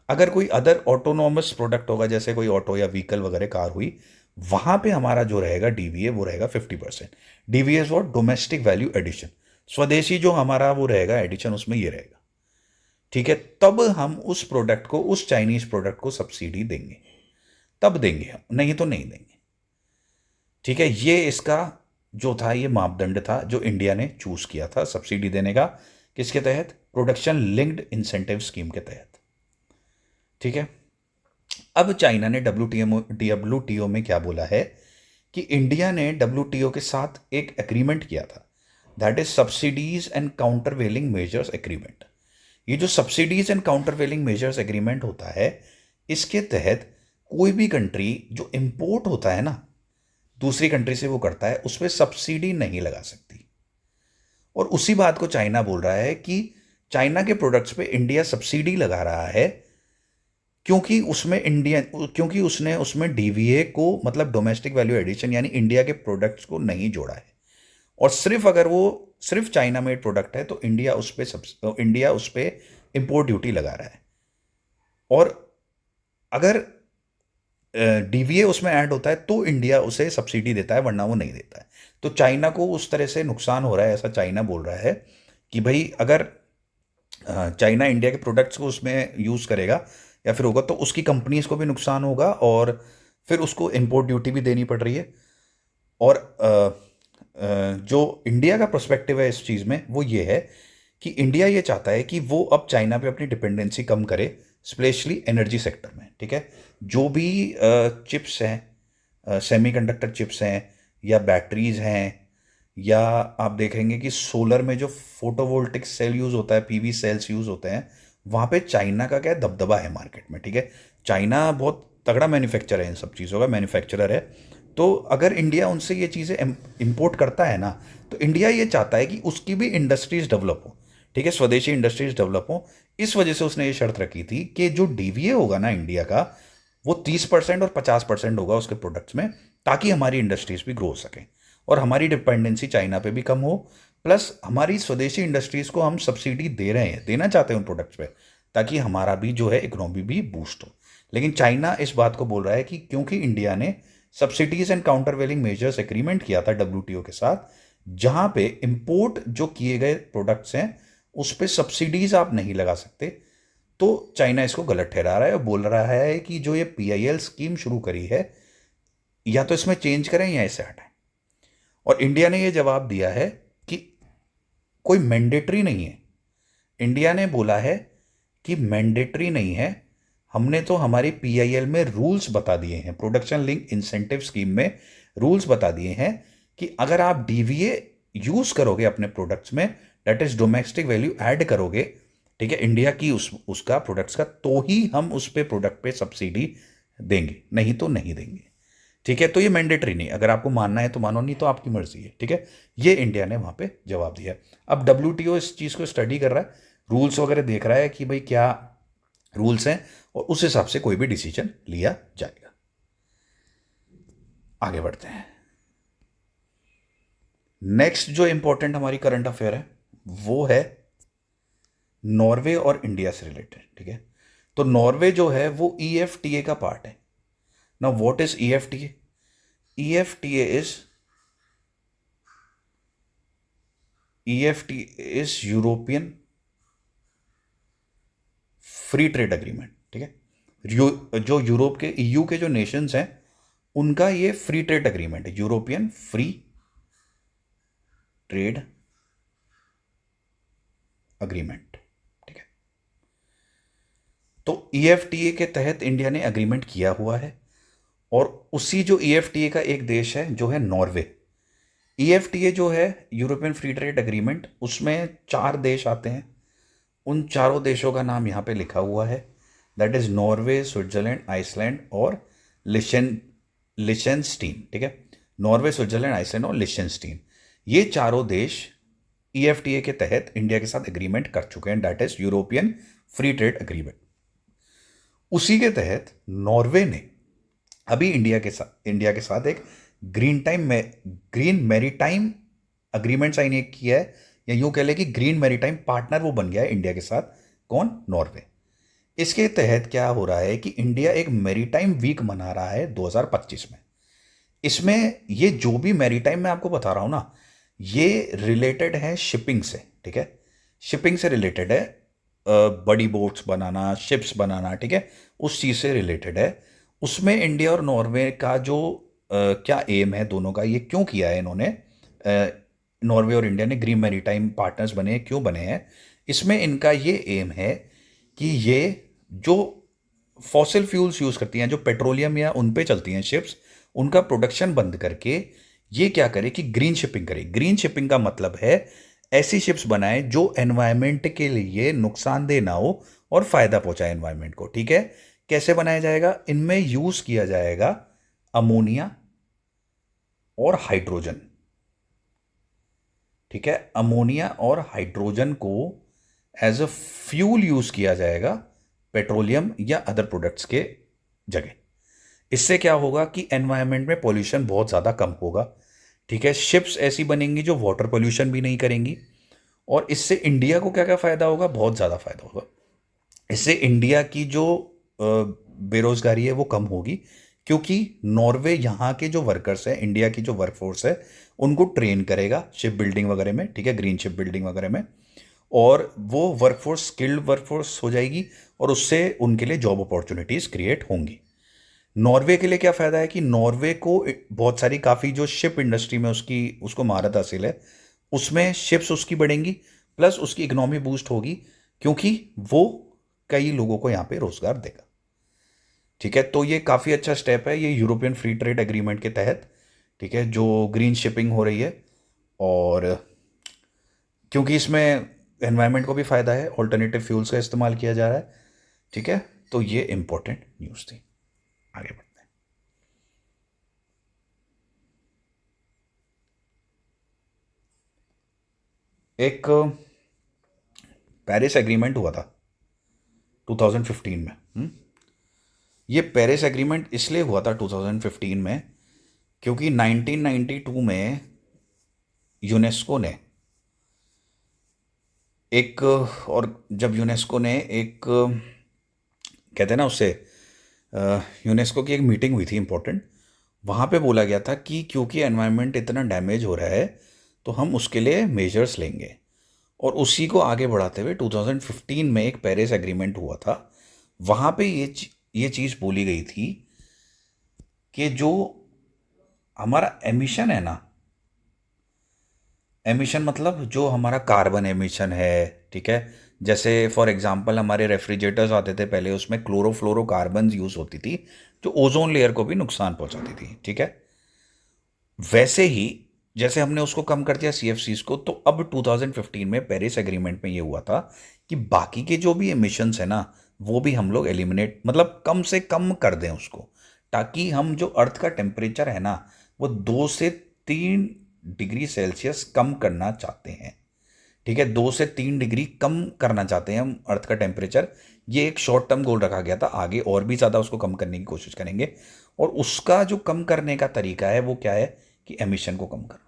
अगर कोई अदर ऑटोनॉमस प्रोडक्ट होगा, जैसे कोई ऑटो या व्हीकल वगैरह कार हुई, वहां पे हमारा जो रहेगा डीवीए वो रहेगा 50%। DVA is what, domestic value addition, स्वदेशी जो हमारा वो रहेगा एडिशन, उसमें ये रहेगा। ठीक है, तब हम उस प्रोडक्ट को, उस चाइनीज प्रोडक्ट को सब्सिडी देंगे, तब देंगे हम, नहीं तो नहीं देंगे। ठीक है, ये इसका जो था, ये मापदंड था जो इंडिया ने चूज किया था सब्सिडी देने का। किसके तहत? प्रोडक्शन लिंक्ड इंसेंटिव स्कीम के तहत। ठीक है, अब चाइना ने डब्ल्यूटीओ में क्या बोला है कि इंडिया ने डब्ल्यूटीओ के साथ एक एग्रीमेंट किया था, that is subsidies and countervailing measures agreement. ये जो subsidies and countervailing measures agreement होता है, इसके तहत कोई भी कंट्री जो इंपोर्ट होता है ना, दूसरी कंट्री से वो करता है, उस पर सब्सिडी नहीं लगा सकती। और उसी बात को चाइना बोल रहा है कि चाइना के प्रोडक्ट्स पे इंडिया सब्सिडी लगा रहा है क्योंकि उसने उसमें डीवीए को, मतलब डोमेस्टिक वैल्यू एडिशन, यानी इंडिया के प्रोडक्ट्स को नहीं जोड़ा है। और सिर्फ अगर वो सिर्फ चाइना मेड प्रोडक्ट है तो इंडिया उस पर इंपोर्ट ड्यूटी लगा रहा है। और अगर डीवीए उसमें ऐड होता है तो इंडिया उसे सब्सिडी देता है, वरना वो नहीं देता है। तो चाइना को उस तरह से नुकसान हो रहा है, ऐसा चाइना बोल रहा है कि भाई अगर चाइना इंडिया के प्रोडक्ट्स को उसमें यूज़ करेगा या फिर होगा तो उसकी कंपनीज को भी नुकसान होगा, और फिर उसको इंपोर्ट ड्यूटी भी देनी पड़ रही है। और जो इंडिया का पर्सपेक्टिव है इस चीज़ में वो ये है कि इंडिया ये चाहता है कि वो अब चाइना पे अपनी डिपेंडेंसी कम करे, स्पेशली एनर्जी सेक्टर में। ठीक है, जो भी चिप्स हैं, सेमीकंडक्टर चिप्स हैं या बैटरीज हैं, या आप देखेंगे कि सोलर में जो फोटोवोल्टिक सेल यूज़ होता है, पीवी सेल्स यूज़ होते हैं, वहाँ पे चाइना का क्या है, दबदबा है मार्केट में। ठीक है, चाइना बहुत तगड़ा मैन्युफैक्चर है, इन सब चीज़ों का मैन्युफैक्चरर है। तो अगर इंडिया उनसे ये चीज़ें इंपोर्ट करता है ना, तो इंडिया ये चाहता है कि उसकी भी इंडस्ट्रीज डेवलप हो। ठीक है, स्वदेशी इंडस्ट्रीज डेवलप हो। इस वजह से उसने ये शर्त रखी थी कि जो डीवीए होगा ना इंडिया का, वो 30% और 50% होगा उसके प्रोडक्ट्स में, ताकि हमारी इंडस्ट्रीज भी ग्रो हो सकें और हमारी डिपेंडेंसी चाइना पे भी कम हो। प्लस हमारी स्वदेशी इंडस्ट्रीज को हम सब्सिडी दे रहे हैं, देना चाहते हैं उन प्रोडक्ट्स पे, ताकि हमारा भी जो है इकोनॉमी भी बूस्ट हो। लेकिन चाइना इस बात को बोल रहा है कि क्योंकि इंडिया ने subsidies and countervailing measures agreement किया था डब्ल्यूटीओ के साथ, जहां पे इंपोर्ट जो किए गए प्रोडक्ट्स हैं उस पर सब्सिडीज आप नहीं लगा सकते, तो चाइना इसको गलत ठहरा रहा है और बोल रहा है कि जो ये पीआईएल स्कीम शुरू करी है, या तो इसमें चेंज करें या इसे हटाएं। और इंडिया ने ये जवाब दिया है कि कोई मैंडेटरी नहीं है। इंडिया ने बोला है कि मैंडेटरी नहीं है, हमने तो हमारी पीआईएल में रूल्स बता दिए हैं, प्रोडक्शन लिंक इंसेंटिव स्कीम में रूल्स बता दिए हैं कि अगर आप डीवीए यूज करोगे अपने प्रोडक्ट्स में, that is domestic value add करोगे, ठीक है, इंडिया की उसका प्रोडक्ट्स का, तो ही हम उस पे प्रोडक्ट पे सब्सिडी देंगे, नहीं तो नहीं देंगे। ठीक है, तो ये मैंडेटरी नहीं, अगर आपको मानना है तो मानो, नहीं तो आपकी मर्जी है। ठीक है, ये इंडिया ने वहां पे जवाब दिया। अब डब्ल्यूटीओ इस चीज को स्टडी कर रहा है, रूल्स वगैरह देख रहा है कि भाई क्या रूल्स हैं, और उस हिसाब से कोई भी डिसीजन लिया जाएगा। आगे बढ़ते हैं। नेक्स्ट जो इंपॉर्टेंट हमारी करंट अफेयर है वो है नॉर्वे और इंडिया से रिलेटेड। ठीक है, तो नॉर्वे जो है वो ईएफटीए का पार्ट है। Now what is EFTA? EFTA is European free trade agreement. ठीक है, जो यूरोप के, ईयू के जो नेशंस हैं उनका ये फ्री ट्रेड एग्रीमेंट है, यूरोपियन फ्री ट्रेड एग्रीमेंट। ठीक है, तो ईएफटीए के तहत इंडिया ने एग्रीमेंट किया हुआ है, और उसी जो ईएफटीए का एक देश है जो है नॉर्वे। ईएफटीए जो है यूरोपियन फ्री ट्रेड एग्रीमेंट, उसमें 4 देश आते हैं। उन चारों देशों का नाम यहाँ पे लिखा हुआ है, that is Norway, Switzerland, Iceland और लिशेनस्टीन। ठीक है, नॉर्वे, स्विट्जरलैंड, आइसलैंड और लिशेनस्टीन, ये चारों देश ईएफटीए के तहत इंडिया के साथ एग्रीमेंट कर चुके हैं, that is European free trade agreement. उसी के तहत नॉर्वे ने अभी इंडिया के साथ एक ग्रीन मैरीटाइम अग्रीमेंट साइन किया है, या यूं कह ले कि ग्रीन मैरीटाइम पार्टनर वो बन गया है इंडिया के साथ। कौन? नॉर्वे। इसके तहत क्या हो रहा है कि इंडिया एक मैरीटाइम वीक मना रहा है 2025 में। इसमें ये जो भी मैरीटाइम मैं आपको बता रहा हूं ना, ये रिलेटेड है शिपिंग से, ठीक है? शिपिंग से रिलेटेड है, बड़ी बोट्स बनाना, शिप्स बनाना, ठीक है? उस चीज़ से रिलेटेड है। उसमें इंडिया और नॉर्वे का जो क्या एम है दोनों का, ये क्यों किया है इन्होंने, नॉर्वे और इंडिया ने ग्रीन मैरीटाइम पार्टनर्स बने, क्यों बने हैं? इसमें इनका ये एम है कि ये जो फॉसिल फ्यूल्स यूज़ करती हैं, जो पेट्रोलियम या उन पे चलती हैं शिप्स, उनका प्रोडक्शन बंद करके ये क्या करे कि ग्रीन शिपिंग करे। ग्रीन शिपिंग का मतलब है ऐसी शिप्स बनाए जो एनवायरनमेंट के लिए नुकसानदेह ना हो और फायदा पहुंचाए एनवायरनमेंट को, ठीक है? कैसे बनाया जाएगा? इनमें यूज किया जाएगा अमोनिया और हाइड्रोजन, ठीक है? अमोनिया और हाइड्रोजन को एज अ फ्यूल यूज किया जाएगा पेट्रोलियम या अदर प्रोडक्ट्स के जगह। इससे क्या होगा कि एनवायरनमेंट में पोल्यूशन बहुत ज़्यादा कम होगा, ठीक है? शिप्स ऐसी बनेंगी जो वाटर पोल्यूशन भी नहीं करेंगी, और इससे इंडिया को क्या क्या फ़ायदा होगा? बहुत ज़्यादा फ़ायदा होगा। इससे इंडिया की जो बेरोज़गारी है वो कम होगी, क्योंकि नॉर्वे यहाँ के जो वर्कर्स हैं, इंडिया की जो वर्कफोर्स है, उनको ट्रेन करेगा शिप बिल्डिंग वगैरह में, ठीक है? ग्रीन शिप बिल्डिंग वगैरह में, और वो वर्कफोर्स स्किल्ड वर्कफोर्स हो जाएगी, और उससे उनके लिए जॉब अपॉर्चुनिटीज़ क्रिएट होंगी। नॉर्वे के लिए क्या फ़ायदा है कि नॉर्वे को बहुत सारी काफ़ी जो शिप इंडस्ट्री में उसकी उसको महारत हासिल है, उसमें शिप्स उसकी बढ़ेंगी, प्लस उसकी इकोनॉमी बूस्ट होगी, क्योंकि वो कई लोगों को यहाँ पे रोजगार देगा, ठीक है? तो ये काफ़ी अच्छा स्टेप है, ये यूरोपियन फ्री ट्रेड एग्रीमेंट के तहत, ठीक है, जो ग्रीन शिपिंग हो रही है। और क्योंकि इसमें एनवायरनमेंट को भी फ़ायदा है, ऑल्टरनेटिव फ्यूल्स का इस्तेमाल किया जा रहा है, ठीक है? तो ये इंपॉर्टेंट न्यूज़ थी। आगे बढ़ते हैं। एक पेरिस एग्रीमेंट हुआ था 2015 में। ये पेरिस एग्रीमेंट इसलिए हुआ था 2015 में, क्योंकि 1992 में यूनेस्को ने एक, और जब यूनेस्को ने एक, कहते हैं ना उससे, यूनेस्को की एक मीटिंग हुई थी इम्पोर्टेंट, वहाँ पे बोला गया था कि क्योंकि एनवायरनमेंट इतना डैमेज हो रहा है तो हम उसके लिए मेजर्स लेंगे। और उसी को आगे बढ़ाते हुए 2015 में एक पेरिस एग्रीमेंट हुआ था। वहाँ पे ये चीज़ बोली गई थी कि जो हमारा एमिशन है ना, एमिशन मतलब जो हमारा कार्बन एमिशन है, ठीक है? जैसे फॉर एग्जांपल हमारे रेफ्रिजरेटर्स आते थे पहले, उसमें क्लोरोफ्लोरोकार्बन्स यूज़ होती थी जो ओजोन लेयर को भी नुकसान पहुंचाती थी, ठीक है? वैसे ही जैसे हमने उसको कम कर दिया सीएफसीज को, तो अब 2015 में पेरिस एग्रीमेंट में ये हुआ था कि बाकी के जो भी एमिशंस है ना, वो भी हम लोग एलिमिनेट, मतलब कम से कम कर दें उसको, ताकि हम जो अर्थ का टेम्परेचर है ना, वो 2 से 3 डिग्री सेल्सियस कम करना चाहते हैं, ठीक है? 2 से 3 डिग्री कम करना चाहते हैं हम अर्थ का टेम्परेचर। ये एक शॉर्ट टर्म गोल रखा गया था, आगे और भी ज़्यादा उसको कम करने की कोशिश करेंगे। और उसका जो कम करने का तरीका है वो क्या है कि एमिशन को कम करना।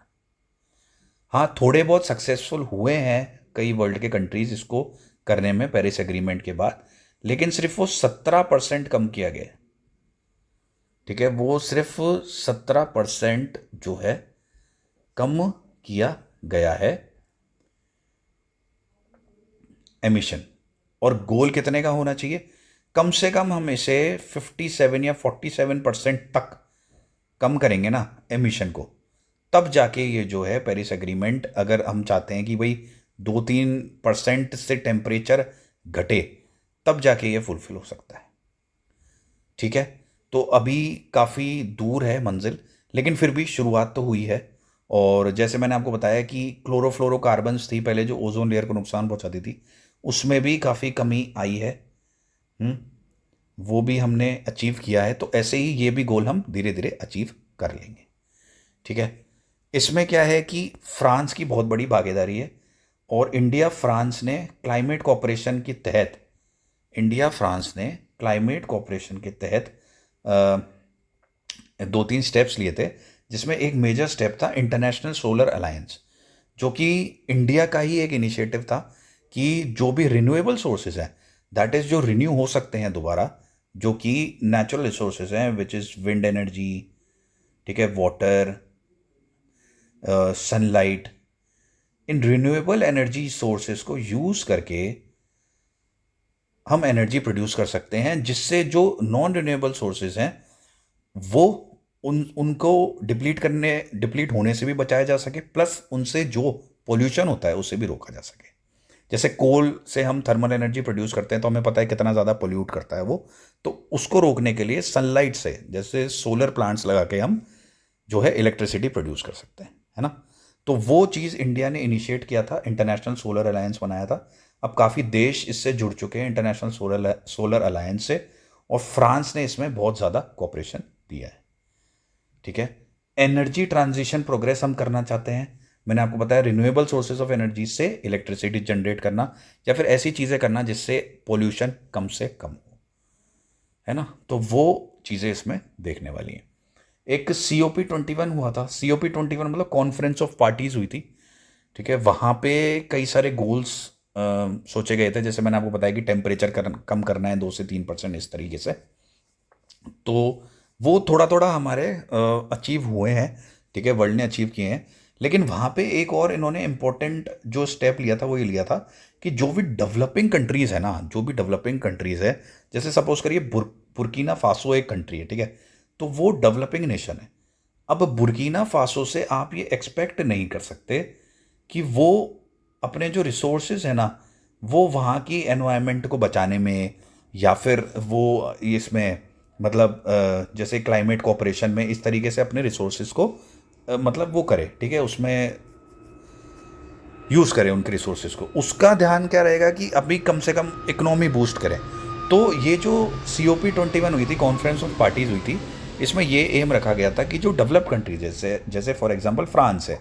हाँ, थोड़े बहुत सक्सेसफुल हुए हैं कई वर्ल्ड के कंट्रीज इसको करने में पेरिस एग्रीमेंट के बाद, लेकिन सिर्फ वो 17% कम किया गया है, ठीक है? वो सिर्फ 17% जो है कम किया गया है एमिशन। और गोल कितने का होना चाहिए? कम से कम हम इसे 57 या 47% तक कम करेंगे ना एमिशन को, तब जाके ये जो है पेरिस एग्रीमेंट, अगर हम चाहते हैं कि भाई 2-3% से टेम्परेचर घटे, तब जाके ये फुलफिल हो सकता है, ठीक है? तो अभी काफ़ी दूर है मंजिल, लेकिन फिर भी शुरुआत तो हुई है। और जैसे मैंने आपको बताया कि क्लोरोफ्लोरोकार्बन्स थी पहले जो ओजोन लेयर को नुकसान पहुंचाती थी, उसमें भी काफ़ी कमी आई है। हम्म, वो भी हमने अचीव किया है, तो ऐसे ही ये भी गोल हम धीरे धीरे अचीव कर लेंगे, ठीक है? इसमें क्या है कि फ्रांस की बहुत बड़ी भागीदारी है, और इंडिया फ्रांस ने क्लाइमेट कोऑपरेशन के तहत 2-3 स्टेप्स लिए थे, जिसमें एक मेजर स्टेप था इंटरनेशनल सोलर अलायंस, जो कि इंडिया का ही एक इनिशिएटिव था कि जो भी रिन्यूएबल सोर्सेज हैं, दैट इज़ जो रिन्यू हो सकते हैं दोबारा, जो कि नेचुरल रिसोर्सेज हैं, विच इज़ विंड एनर्जी, ठीक है, water, sunlight, in renewable energy sources को यूज़ करके हम एनर्जी प्रोड्यूस कर सकते हैं, जिससे जो नॉन रिन्यूएबल सोर्सेज हैं वो उनको डिप्लीट होने से भी बचाया जा सके, प्लस उनसे जो पोल्यूशन होता है उसे भी रोका जा सके। जैसे कोल से हम थर्मल एनर्जी प्रोड्यूस करते हैं तो हमें पता है कितना ज़्यादा पोल्यूट करता है वो, तो उसको रोकने के लिए सनलाइट से, जैसे सोलर प्लांट्स लगा के हम जो है इलेक्ट्रिसिटी प्रोड्यूस कर सकते हैं, है ना। तो वो चीज़ इंडिया ने इनिशिएट किया था, इंटरनेशनल सोलर अलायंस बनाया था। अब काफ़ी देश इससे जुड़ चुके हैं इंटरनेशनल सोलर अलायंस से, और फ्रांस ने इसमें बहुत ज़्यादा कोऑपरेशन दिया है, ठीक है। एनर्जी ट्रांजिशन प्रोग्रेस हम करना चाहते हैं, मैंने आपको बताया रिन्यूएबल सोर्सेज ऑफ एनर्जी से इलेक्ट्रिसिटी जनरेट करना, या फिर ऐसी चीज़ें करना जिससे पोल्यूशन कम से कम हो, है ना। तो वो चीज़ें इसमें देखने वाली हैं। एक COP21 हुआ था, COP21 मतलब कॉन्फ्रेंस ऑफ पार्टीज हुई थी, ठीक है। वहाँ पे कई सारे गोल्स सोचे गए थे, जैसे मैंने आपको बताया कि टेम्परेचर कम करना है 2 से 3% इस तरीके से। तो वो थोड़ा थोड़ा हमारे अचीव हुए हैं, ठीक है, वर्ल्ड ने अचीव किए हैं। लेकिन वहाँ पे एक और इन्होंने इम्पोर्टेंट जो स्टेप लिया था वो ये लिया था कि जो भी डेवलपिंग कंट्रीज़ है ना, जो भी डेवलपिंग कंट्रीज़ है, जैसे सपोज करिए बुर्किना फासो एक कंट्री है, ठीक है, तो वो डेवलपिंग नेशन है। अब बुर्किना फासो से आप ये एक्सपेक्ट नहीं कर सकते कि वो अपने जो रिसोर्सेज है ना, वो वहाँ की एनवायरनमेंट को बचाने में, या फिर वो इसमें मतलब जैसे क्लाइमेट कोऑपरेशन में इस तरीके से अपने रिसोर्सेज को मतलब वो करे, ठीक है, उसमें यूज़ करें उनके रिसोर्सेज को। उसका ध्यान क्या रहेगा कि अभी कम से कम इकोनॉमी बूस्ट करें। तो ये जो COP21 हुई थी, कॉन्फ्रेंस ऑफ पार्टीज हुई थी, इसमें ये एम रखा गया था कि जो डेवलप कंट्रीज जैसे जैसे फॉर एग्जांपल फ्रांस है,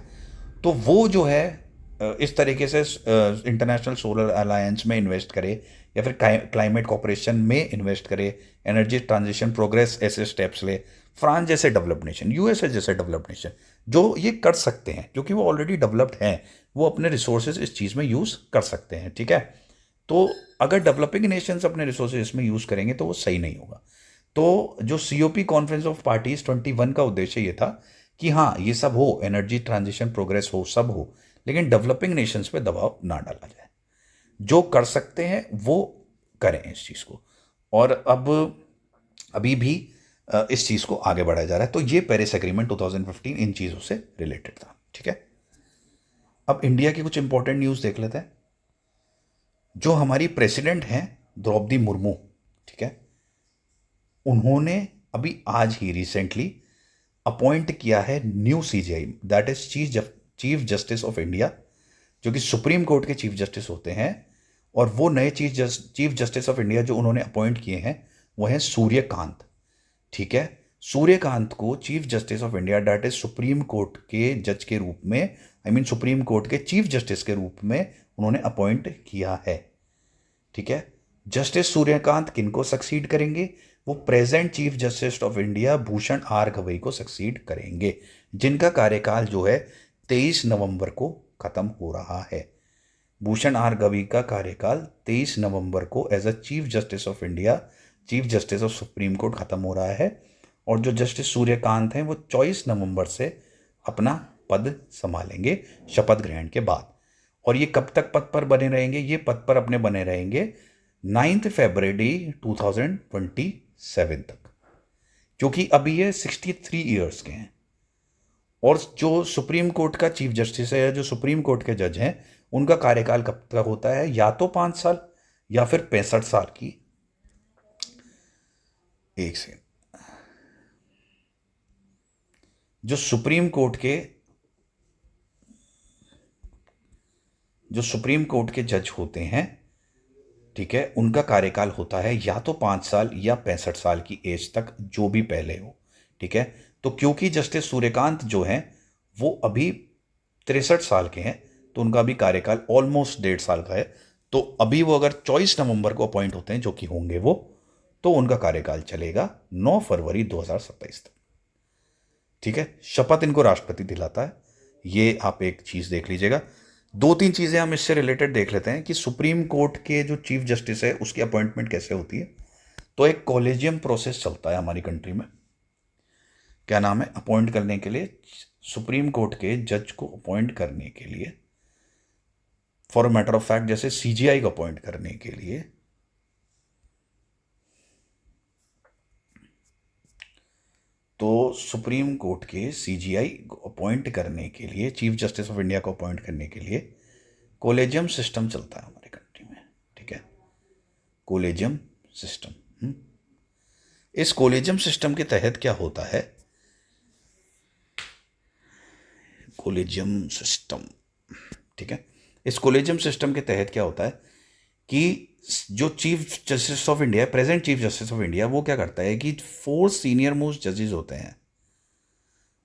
तो वो जो है इस तरीके से इंटरनेशनल सोलर अलायंस में इन्वेस्ट करे, या फिर क्लाइमेट कॉपरेशन में इन्वेस्ट करे, एनर्जी ट्रांजिशन प्रोग्रेस ऐसे स्टेप्स ले। फ्रांस जैसे डेवलप्ड नेशन, USA जैसे डेवलप्ड नेशन जो ये कर सकते हैं, क्योंकि वो ऑलरेडी डेवलप्ड हैं, वो अपने रिसोर्सेज इस चीज़ में यूज़ कर सकते हैं, ठीक है। तो अगर डेवलपिंग नेशंस अपने रिसोर्सेज इसमें यूज़ करेंगे तो वो सही नहीं होगा। तो जो COP कॉन्फ्रेंस ऑफ पार्टीज 21 का उद्देश्य ये था कि हाँ, ये सब हो, एनर्जी ट्रांजिशन प्रोग्रेस हो, सब हो, लेकिन डेवलपिंग नेशंस पे दबाव ना डाला जाए। जो कर सकते हैं वो करें इस चीज़ को। और अब अभी भी इस चीज़ को आगे बढ़ाया जा रहा है। तो ये पेरिस एग्रीमेंट 2015 इन चीज़ों से रिलेटेड था, ठीक है। अब इंडिया की कुछ इंपॉर्टेंट न्यूज़ देख लेते हैं। जो हमारी प्रेसिडेंट हैं द्रौपदी मुर्मू, ठीक है, उन्होंने अभी आज ही रिसेंटली अपॉइंट किया है new CJI, that is chief justice of India, जो कि सुप्रीम कोर्ट के चीफ जस्टिस होते हैं। और वो नए चीफ जस्टिस ऑफ इंडिया जो उन्होंने अपॉइंट किए हैं वो हैं सूर्यकांत, ठीक है। सूर्यकांत को chief justice of India, that is supreme court के जज के रूप में, आई मीन सुप्रीम कोर्ट के चीफ जस्टिस के रूप में उन्होंने अपॉइंट किया है, ठीक है। जस्टिस सूर्यकांत किनको सक्सीड करेंगे? वो present chief justice of India Bhushan R Gavai को सक्सीड करेंगे, जिनका कार्यकाल जो है 23 नवंबर को खत्म हो रहा है। भूषण आर गवई का कार्यकाल 23 नवंबर को as a chief justice of India, chief justice of supreme court खत्म हो रहा है। और जो जस्टिस सूर्यकांत हैं वो 24 नवंबर से अपना पद संभालेंगे शपथ ग्रहण के बाद। और ये कब तक पद पर बने रहेंगे? ये पद पर अपने बने रहेंगे 9 फरवरी 2027 तक, क्योंकि अभी ये 63 ईयर्स के हैं। और जो सुप्रीम कोर्ट का चीफ जस्टिस है, जो सुप्रीम कोर्ट के जज हैं, उनका कार्यकाल कब तक होता है? या तो 5 साल या फिर 65 साल की। एक सेकंड, जो सुप्रीम कोर्ट के जज होते हैं, ठीक है, उनका कार्यकाल होता है या तो 5 साल या 65 साल की एज तक, जो भी पहले हो, ठीक है। तो क्योंकि जस्टिस सूर्यकांत जो हैं वो अभी 63 साल के हैं, तो उनका अभी कार्यकाल ऑलमोस्ट 1.5 साल का है। तो अभी वो अगर 24 नवंबर को अपॉइंट होते हैं, जो कि होंगे वो, तो उनका कार्यकाल चलेगा 9 फरवरी 2027 तक। ठीक है, शपथ इनको राष्ट्रपति दिलाता है। ये आप एक चीज़ देख लीजिएगा। दो तीन चीज़ें हम इससे रिलेटेड देख लेते हैं कि सुप्रीम कोर्ट के जो चीफ जस्टिस है उसकी अपॉइंटमेंट कैसे होती है। तो एक कॉलेजियम प्रोसेस चलता है हमारी कंट्री में। क्या नाम है? अपॉइंट करने के लिए, सुप्रीम कोर्ट के जज को अपॉइंट करने के लिए, फॉर मैटर ऑफ फैक्ट जैसे सीजीआई को अपॉइंट करने के लिए तो सुप्रीम कोर्ट के सीजीआई को अपॉइंट करने के लिए, चीफ जस्टिस ऑफ इंडिया को अपॉइंट करने के लिए कोलेजियम सिस्टम चलता है हमारी कंट्री में। ठीक है, कोलेजियम सिस्टम। इस कोलेजियम सिस्टम के तहत क्या होता है? कोलेजियम सिस्टम, ठीक है, इस कोलेजियम सिस्टम के तहत क्या होता है कि जो chief justice of India, present chief justice of India, वो क्या करता है कि 4 सीनियर मोस्ट जजेस होते हैं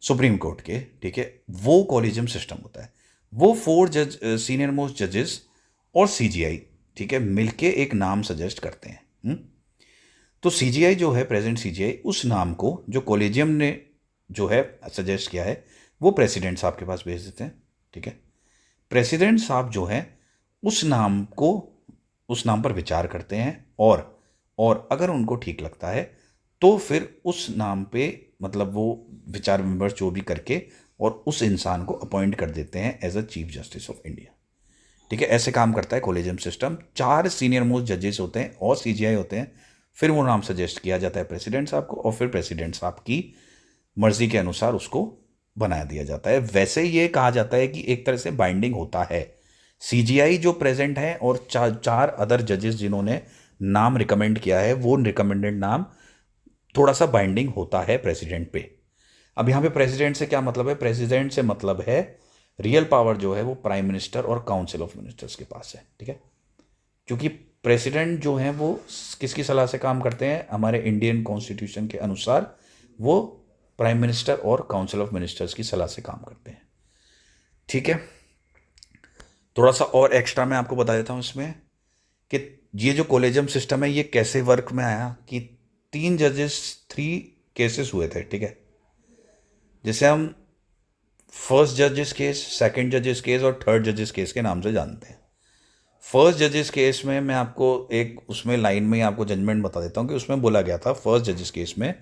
सुप्रीम कोर्ट के, ठीक है, वो कोलेजियम सिस्टम होता है। वो 4 सीनियर मोस्ट जजेस और सीजीआई, ठीक है, मिलके एक नाम सजेस्ट करते हैं। तो सीजीआई जो है, प्रेजेंट सीजीआई, उस नाम को जो कोलेजियम ने जो है सजेस्ट किया है वो प्रेसिडेंट साहब के पास भेज देते हैं। ठीक है, प्रेसिडेंट साहब जो है उस नाम को, उस नाम पर विचार करते हैं और अगर उनको ठीक लगता है तो फिर उस नाम पे मतलब वो विचार विमर्श जो भी करके और उस इंसान को अपॉइंट कर देते हैं as a chief justice of India. ठीक है, ऐसे काम करता है कोलेजियम सिस्टम। 4 सीनियर मोस्ट जजेस होते हैं और सीजीआई होते हैं, फिर वो नाम सजेस्ट किया जाता है प्रेसिडेंट साहब को और फिर प्रेसिडेंट साहब की मर्जी के अनुसार उसको बना दिया जाता है। वैसे ये कहा जाता है कि एक तरह से बाइंडिंग होता है। सीजीआई जो प्रेजेंट है और 4 अदर जजेस जिन्होंने नाम रिकमेंड किया है, वो रिकमेंडेड नाम थोड़ा सा बाइंडिंग होता है प्रेसिडेंट पे। अब यहाँ पे प्रेसिडेंट से क्या मतलब है? प्रेसिडेंट से मतलब है रियल पावर जो है वो प्राइम मिनिस्टर और काउंसिल ऑफ मिनिस्टर्स के पास है। ठीक है, क्योंकि प्रेसिडेंट जो है वो किसकी सलाह से काम करते हैं? हमारे इंडियन कॉन्स्टिट्यूशन के अनुसार वो प्राइम मिनिस्टर और काउंसिल ऑफ मिनिस्टर्स की सलाह से काम करते हैं। ठीक है, थोड़ा सा और एक्स्ट्रा मैं आपको बता देता हूँ इसमें कि ये जो कोलेजियम सिस्टम है ये कैसे वर्क में आया कि 3 जजेस, 3 केसेस हुए थे। ठीक है, जिसे हम फर्स्ट जजेस केस, सेकंड जजेस केस और थर्ड जजेस केस के नाम से जानते हैं। फर्स्ट जजेस केस में मैं आपको एक उसमें लाइन में ही आपको जजमेंट बता देता हूँ कि उसमें बोला गया था फर्स्ट जजेस केस में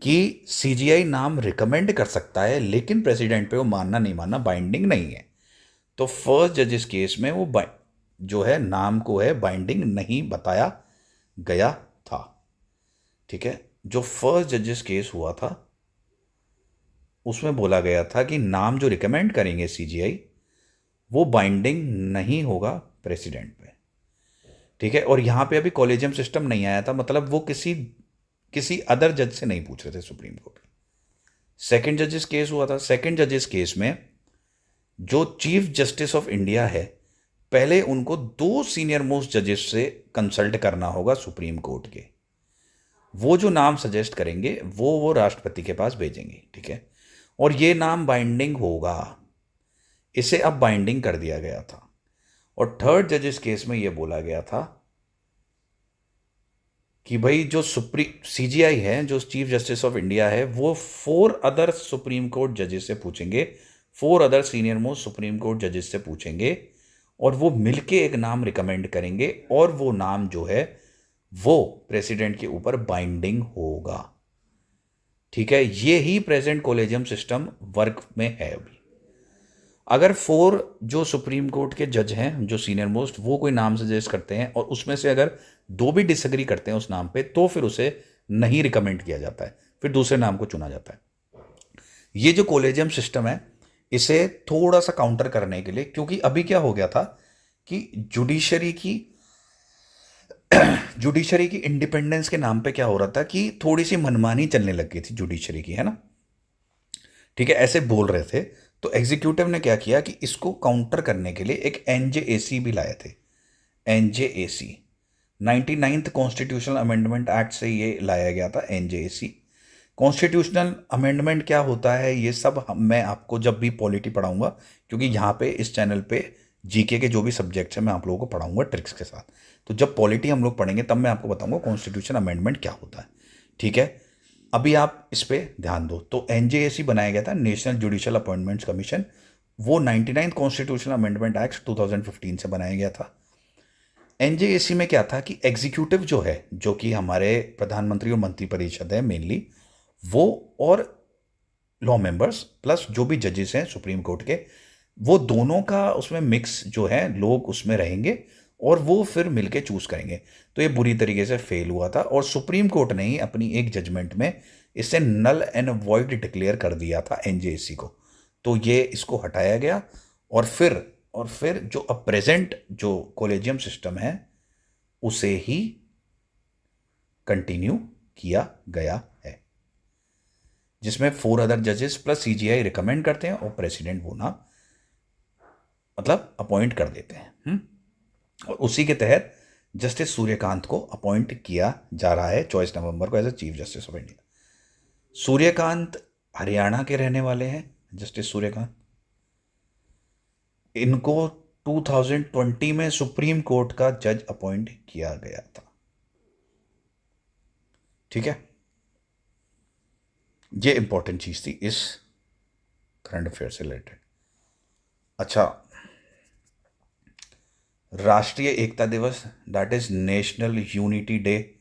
कि सीजीआई नाम रिकमेंड कर सकता है लेकिन प्रेसिडेंट पे वो मानना नहीं मानना बाइंडिंग नहीं है। तो फर्स्ट जजेस केस में वो जो है नाम को है बाइंडिंग नहीं बताया गया था। ठीक है, जो फर्स्ट जजेस केस हुआ था उसमें बोला गया था कि नाम जो रिकमेंड करेंगे सीजीआई वो बाइंडिंग नहीं होगा प्रेसिडेंट पे। ठीक है, और यहां पे अभी कॉलेजियम सिस्टम नहीं आया था, मतलब वो किसी अदर जज से नहीं पूछ रहे थे सुप्रीम कोर्ट। सेकंड जजेस केस हुआ था। सेकंड जजेस केस में जो चीफ जस्टिस ऑफ इंडिया है, पहले उनको 2 सीनियर मोस्ट जजेस से कंसल्ट करना होगा सुप्रीम कोर्ट के। वो जो नाम सजेस्ट करेंगे वो राष्ट्रपति के पास भेजेंगे। ठीक है, और ये नाम बाइंडिंग होगा, इसे अब बाइंडिंग कर दिया गया था। और थर्ड जजेस केस में यह बोला गया था कि भाई जो सीजीआई है, जो चीफ जस्टिस ऑफ इंडिया है, वो 4 अदर सुप्रीम कोर्ट जजेस से पूछेंगे, 4 other senior most supreme court जजेस से पूछेंगे और वो मिलके एक नाम रिकमेंड करेंगे और वो नाम जो है वो प्रेसिडेंट के ऊपर बाइंडिंग होगा। ठीक है, ये ही प्रेजेंट कोलेजियम सिस्टम वर्क में है अभी। अगर 4 जो सुप्रीम कोर्ट के जज हैं, जो सीनियर मोस्ट, वो कोई नाम सजेस्ट करते हैं और उसमें से अगर 2 भी डिसएग्री करते हैं उस नाम पे, तो फिर उसे नहीं रिकमेंड किया जाता है, फिर दूसरे नाम को चुना जाता है। ये जो कोलेजियम सिस्टम है इसे थोड़ा सा काउंटर करने के लिए, क्योंकि अभी क्या हो गया था कि जुडिशरी की इंडिपेंडेंस के नाम पे क्या हो रहा था कि थोड़ी सी मनमानी चलने लग गई थी जुडिशरी की, है ना। ठीक है, ऐसे बोल रहे थे। तो एग्जीक्यूटिव ने क्या किया कि इसको काउंटर करने के लिए एक एनजेएसी भी लाए थे। NJAC 99th constitutional amendment act से ये लाया गया था, एनजेएसी। कॉन्स्टिट्यूशनल अमेंडमेंट क्या होता है ये सब मैं आपको जब भी पॉलिटी पढ़ाऊंगा, क्योंकि यहाँ पे इस चैनल पे जीके के जो भी सब्जेक्ट्स हैं मैं आप लोगों को पढ़ाऊंगा ट्रिक्स के साथ। तो जब पॉलिटी हम लोग पढ़ेंगे तब मैं आपको बताऊंगा कॉन्स्टिट्यूशन अमेंडमेंट क्या होता है। ठीक है, अभी आप इस पे ध्यान दो। तो एनजेएसी बनाया गया था, नेशनल जुडिशियल अपॉइंटमेंट्स कमीशन। वो 99 कॉन्स्टिट्यूशनल अमेंडमेंट एक्ट 2015 से बनाया गया था। एनजेएसी में क्या था कि एग्जीक्यूटिव जो है, जो कि हमारे प्रधानमंत्री और मंत्रिपरिषद है मेनली, वो और लॉ मेंबर्स प्लस जो भी जजेस हैं सुप्रीम कोर्ट के, वो दोनों का उसमें मिक्स जो है लोग उसमें रहेंगे और वो फिर मिलके चूज करेंगे। तो ये बुरी तरीके से फेल हुआ था और सुप्रीम कोर्ट ने ही अपनी एक जजमेंट में इसे नल एंड वॉइड डिक्लेयर कर दिया था एनजेएसी को। तो ये इसको हटाया गया और फिर जो अब प्रेजेंट जो कॉलेजियम सिस्टम है उसे ही कंटिन्यू किया गया है, जिसमें 4 अदर जजेस प्लस सीजीआई रिकमेंड करते हैं और प्रेसिडेंट वो ना मतलब अपॉइंट कर देते हैं। और उसी के तहत जस्टिस सूर्यकांत को अपॉइंट किया जा रहा है 24 नवंबर को as a chief justice of India. Suryakant Haryana के रहने वाले हैं, जस्टिस सूर्यकांत। इनको 2020 में सुप्रीम कोर्ट का जज अपॉइंट किया गया था। ठीक है, ये इंपॉर्टेंट चीज थी इस करंट अफेयर से रिलेटेड। अच्छा, राष्ट्रीय एकता दिवस that is national unity day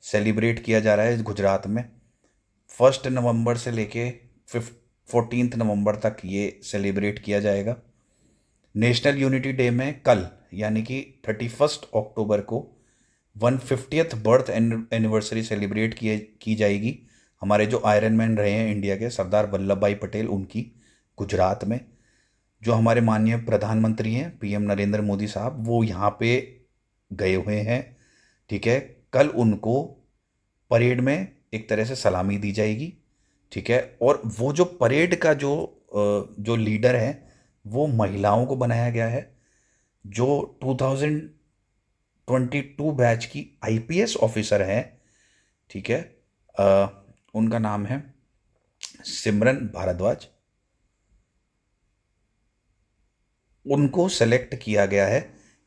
celebrate किया जा रहा है गुजरात में। 1 नवंबर से लेके 14 नवंबर तक ये सेलिब्रेट किया जाएगा। नेशनल यूनिटी डे में कल यानी कि 31 अक्टूबर को 150th बर्थ एनिवर्सरी सेलिब्रेट की जाएगी हमारे जो आयरन मैन रहे हैं इंडिया के, सरदार वल्लभ भाई पटेल, उनकी गुजरात में। जो हमारे माननीय प्रधानमंत्री हैं पीएम नरेंद्र मोदी साहब, वो यहाँ पे गए हुए हैं। ठीक है, कल उनको परेड में एक तरह से सलामी दी जाएगी। ठीक है, और वो जो परेड का जो लीडर है वो महिलाओं को बनाया गया है, जो 2022 बैच की आईपीएस ऑफिसर है। ठीक है, उनका नाम है सिमरन भारद्वाज। उनको सेलेक्ट किया गया है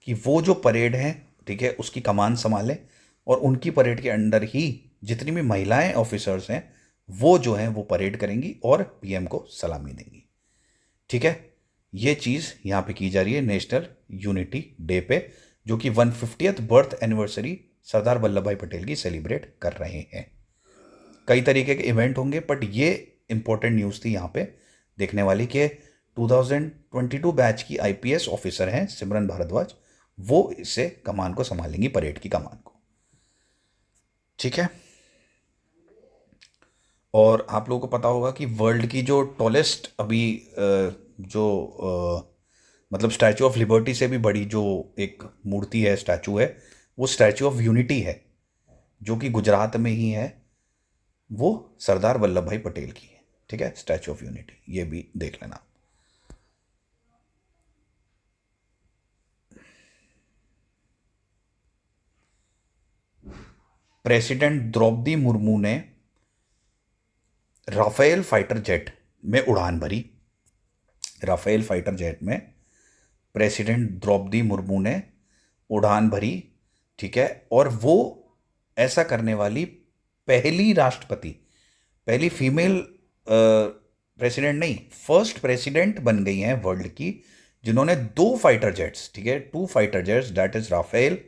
कि वो जो परेड है, ठीक है, उसकी कमान संभालें और उनकी परेड के अंडर ही जितनी भी महिलाएं ऑफिसर्स हैं वो जो हैं वो परेड करेंगी और पीएम को सलामी देंगी। ठीक है, ये चीज़ यहाँ पे की जा रही है नेशनल यूनिटी डे पे, जो कि 150th birth anniversary Sardar Vallabh भाई पटेल की सेलिब्रेट कर रहे हैं। कई तरीके के इवेंट होंगे, बट ये इंपॉर्टेंट न्यूज़ थी यहाँ पे देखने वाली कि 2022 बैच की आईपीएस ऑफिसर हैं सिमरन भारद्वाज, वो इससे कमान को संभालेंगी, परेड की कमान को। ठीक है, और आप लोगों को पता होगा कि वर्ल्ड की जो टॉलेस्ट अभी जो मतलब स्टैचू ऑफ लिबर्टी से भी बड़ी जो एक मूर्ति है, स्टैचू है, वो स्टैचू ऑफ यूनिटी है, जो कि गुजरात में ही है। वो सरदार वल्लभ भाई पटेल की है। ठीक है, स्टैचू ऑफ यूनिटी, ये भी देख लेना। प्रेसिडेंट द्रौपदी मुर्मू ने राफेल फाइटर जेट में उड़ान भरी। राफेल फाइटर जेट में प्रेसिडेंट द्रौपदी मुर्मू ने उड़ान भरी। ठीक है, और वो ऐसा करने वाली पहली राष्ट्रपति, पहली फीमेल प्रेसिडेंट नहीं, फर्स्ट प्रेसिडेंट बन गई हैं वर्ल्ड की, जिन्होंने 2 फाइटर जेट्स, ठीक है, 2 fighter jets that is Rafale,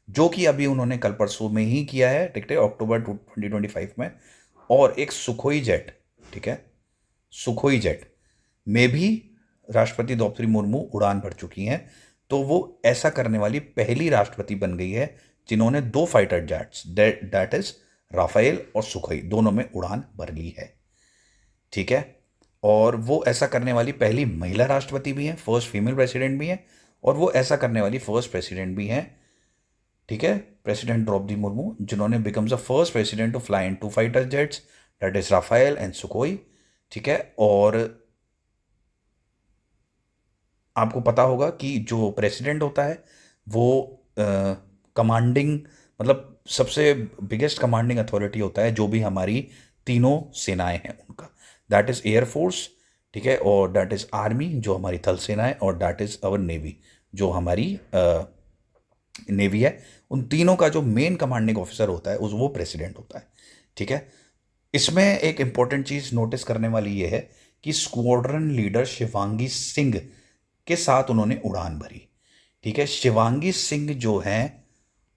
जो कि अभी उन्होंने कल परसों में ही किया है, ठीक है, अक्टूबर 2025 में, और एक सुखोई जेट, ठीक है, सुखोई जेट में भी राष्ट्रपति द्रौपदी मुर्मू उड़ान भर चुकी हैं। तो वो ऐसा करने वाली पहली राष्ट्रपति बन गई है जिन्होंने 2 fighter jets that is Rafale और सुखोई दोनों में उड़ान भर ली है। ठीक है, और वो ऐसा करने वाली पहली महिला राष्ट्रपति भी हैं, फर्स्ट फीमेल प्रेसिडेंट भी हैं, और वो ऐसा करने वाली फर्स्ट प्रेसिडेंट भी हैं। ठीक है, प्रेसिडेंट द्रौपदी मुर्मू, जिन्होंने becomes the first president to fly in 2 fighter jets that is Rafale and Sukhoi. ठीक है, और आपको पता होगा कि जो प्रेसिडेंट होता है वो कमांडिंग मतलब सबसे बिगेस्ट कमांडिंग अथॉरिटी होता है, जो भी हमारी तीनों सेनाएं हैं उनका, दैट इज एयरफोर्स, ठीक है, और दैट इज आर्मी जो हमारी थल सेना है, और दैट इज अवर नेवी जो हमारी नेवी है। उन तीनों का जो मेन कमांडिंग ऑफिसर होता है उस वो प्रेसिडेंट होता है। ठीक है, इसमें एक इंपॉर्टेंट चीज नोटिस करने वाली ये है कि स्क्वाड्रन लीडर शिवांगी सिंह के साथ उन्होंने उड़ान भरी। ठीक है, शिवांगी सिंह जो हैं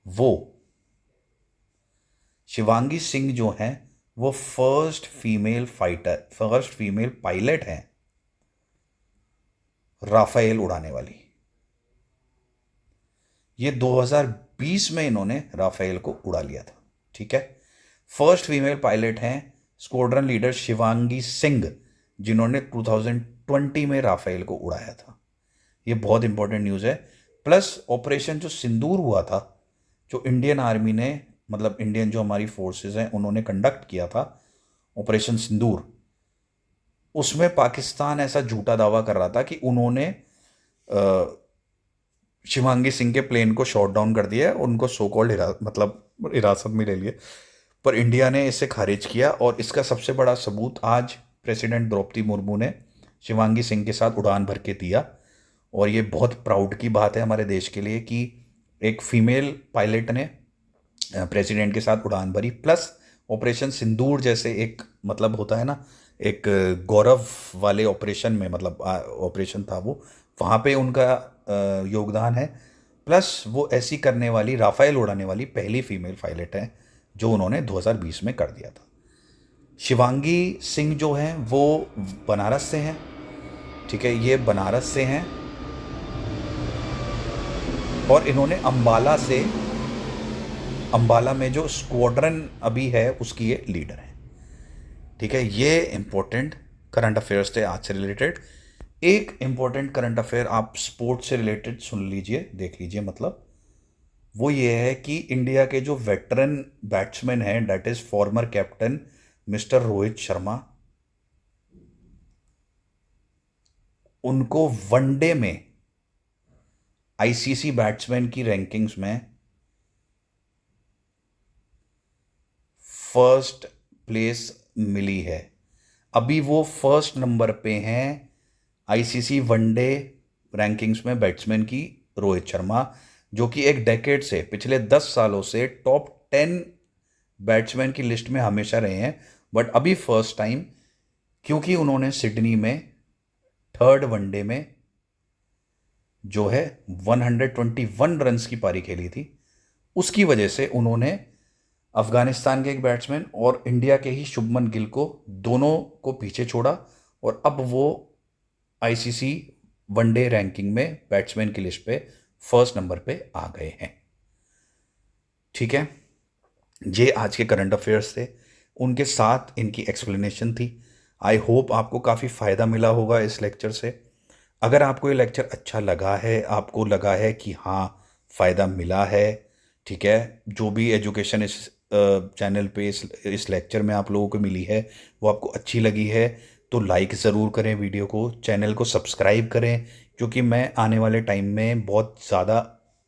वो शिवांगी सिंह जो हैं वो फर्स्ट फीमेल पायलट हैं राफेल उड़ाने वाली। ये 2020 में इन्होंने राफेल को उड़ा लिया था। ठीक है, फर्स्ट फीमेल पायलट हैं स्क्वाड्रन लीडर शिवांगी सिंह, जिन्होंने 2020 में राफेल को उड़ाया था। ये बहुत इंपॉर्टेंट न्यूज़ है। प्लस ऑपरेशन जो सिंदूर हुआ था, जो इंडियन आर्मी ने, मतलब इंडियन जो हमारी फोर्सेस हैं उन्होंने कंडक्ट किया था ऑपरेशन सिंदूर, उसमें पाकिस्तान ऐसा झूठा दावा कर रहा था कि उन्होंने शिवांगी सिंह के प्लेन को शॉट डाउन कर दिया है, उनको सो कॉल्ड मतलब हिरासत में ले लिए। पर इंडिया ने इसे खारिज किया और इसका सबसे बड़ा सबूत आज प्रेसिडेंट द्रौपदी मुर्मू ने शिवांगी सिंह के साथ उड़ान भर के दिया। और ये बहुत प्राउड की बात है हमारे देश के लिए कि एक फीमेल पायलट ने प्रेसिडेंट के साथ उड़ान भरी। प्लस ऑपरेशन सिंदूर जैसे एक, मतलब होता है ना, एक गौरव वाले ऑपरेशन में, मतलब ऑपरेशन था वो, वहाँ पे उनका योगदान है। प्लस वो ऐसी करने वाली, राफेल उड़ाने वाली पहली फीमेल पायलट है जो उन्होंने 2020 में कर दिया था। शिवांगी सिंह जो हैं वो बनारस से हैं। ठीक है, ये बनारस से हैं और इन्होंने अंबाला में जो स्क्वाड्रन अभी है उसकी ये लीडर है। ठीक है, ये इंपॉर्टेंट करंट अफेयर्स थे आज से रिलेटेड। एक इंपॉर्टेंट करंट अफेयर आप स्पोर्ट्स से रिलेटेड सुन लीजिए, देख लीजिए। मतलब वो ये है कि इंडिया के जो वेटरन बैट्समैन हैं, that is former captain mister Rohit Sharma, उनको वनडे में आईसीसी बैट्समैन की रैंकिंग्स में फर्स्ट प्लेस मिली है। अभी वो फर्स्ट नंबर पे हैं आईसीसी वनडे रैंकिंग्स में बैट्समैन की, रोहित शर्मा, जो कि एक डेकेड से, पिछले 10 सालों से टॉप 10 बैट्समैन की लिस्ट में हमेशा रहे हैं। बट अभी फर्स्ट टाइम, क्योंकि उन्होंने सिडनी में थर्ड वनडे में जो है 121 रन्स की पारी खेली थी, उसकी वजह से उन्होंने अफगानिस्तान के एक बैट्समैन और इंडिया के ही शुभमन गिल को, दोनों को पीछे छोड़ा और अब वो आईसीसी वनडे रैंकिंग में बैट्समैन की लिस्ट पे फर्स्ट नंबर पे आ गए हैं। ठीक है, ये आज के करंट अफेयर्स थे, उनके साथ इनकी एक्सप्लेनेशन थी। आई होप आपको काफ़ी फ़ायदा मिला होगा इस लेक्चर से। अगर आपको ये लेक्चर अच्छा लगा है, आपको लगा है कि हाँ फ़ायदा मिला है, ठीक है, जो भी एजुकेशन इस चैनल पे इस लेक्चर में आप लोगों को मिली है वो आपको अच्छी लगी है, तो लाइक ज़रूर करें वीडियो को, चैनल को सब्सक्राइब करें, क्योंकि मैं आने वाले टाइम में बहुत ज़्यादा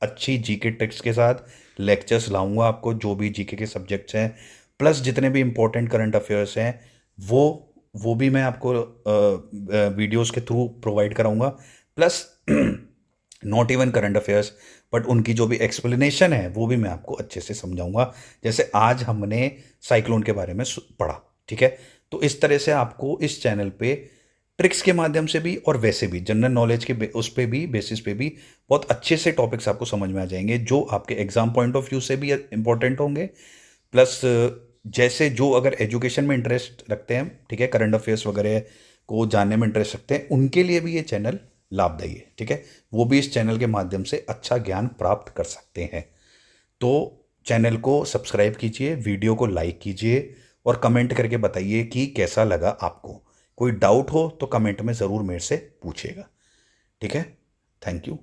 अच्छी जीके टिप्स के साथ लेक्चर्स लाऊंगा आपको, जो भी जीके के सब्जेक्ट्स हैं, प्लस जितने भी इम्पोर्टेंट करंट अफेयर्स हैं वो भी मैं आपको वीडियोस के थ्रू प्रोवाइड कराऊंगा। Plus not even current affairs, but उनकी जो भी एक्सप्लेनेशन है वो भी मैं आपको अच्छे से समझाऊंगा, जैसे आज हमने साइक्लोन के बारे में पढ़ा। ठीक है, तो इस तरह से आपको इस चैनल पे ट्रिक्स के माध्यम से भी और वैसे भी जनरल नॉलेज के उस पे भी, बेसिस पे भी बहुत अच्छे से टॉपिक्स आपको समझ में आ जाएंगे, जो आपके एग्जाम पॉइंट ऑफ व्यू से भी इंपॉर्टेंट होंगे। प्लस जैसे जो अगर एजुकेशन में इंटरेस्ट रखते हैं, ठीक है, करंट अफेयर्स वगैरह को जानने में इंटरेस्ट रखते हैं, उनके लिए भी ये चैनल लाभदायी है। ठीक है, वो भी इस चैनल के माध्यम से अच्छा ज्ञान प्राप्त कर सकते हैं। तो चैनल को सब्सक्राइब कीजिए, वीडियो को लाइक कीजिए और कमेंट करके बताइए कि कैसा लगा आपको। कोई डाउट हो तो कमेंट में ज़रूर मेरे से पूछिएगा। ठीक है, थैंक यू।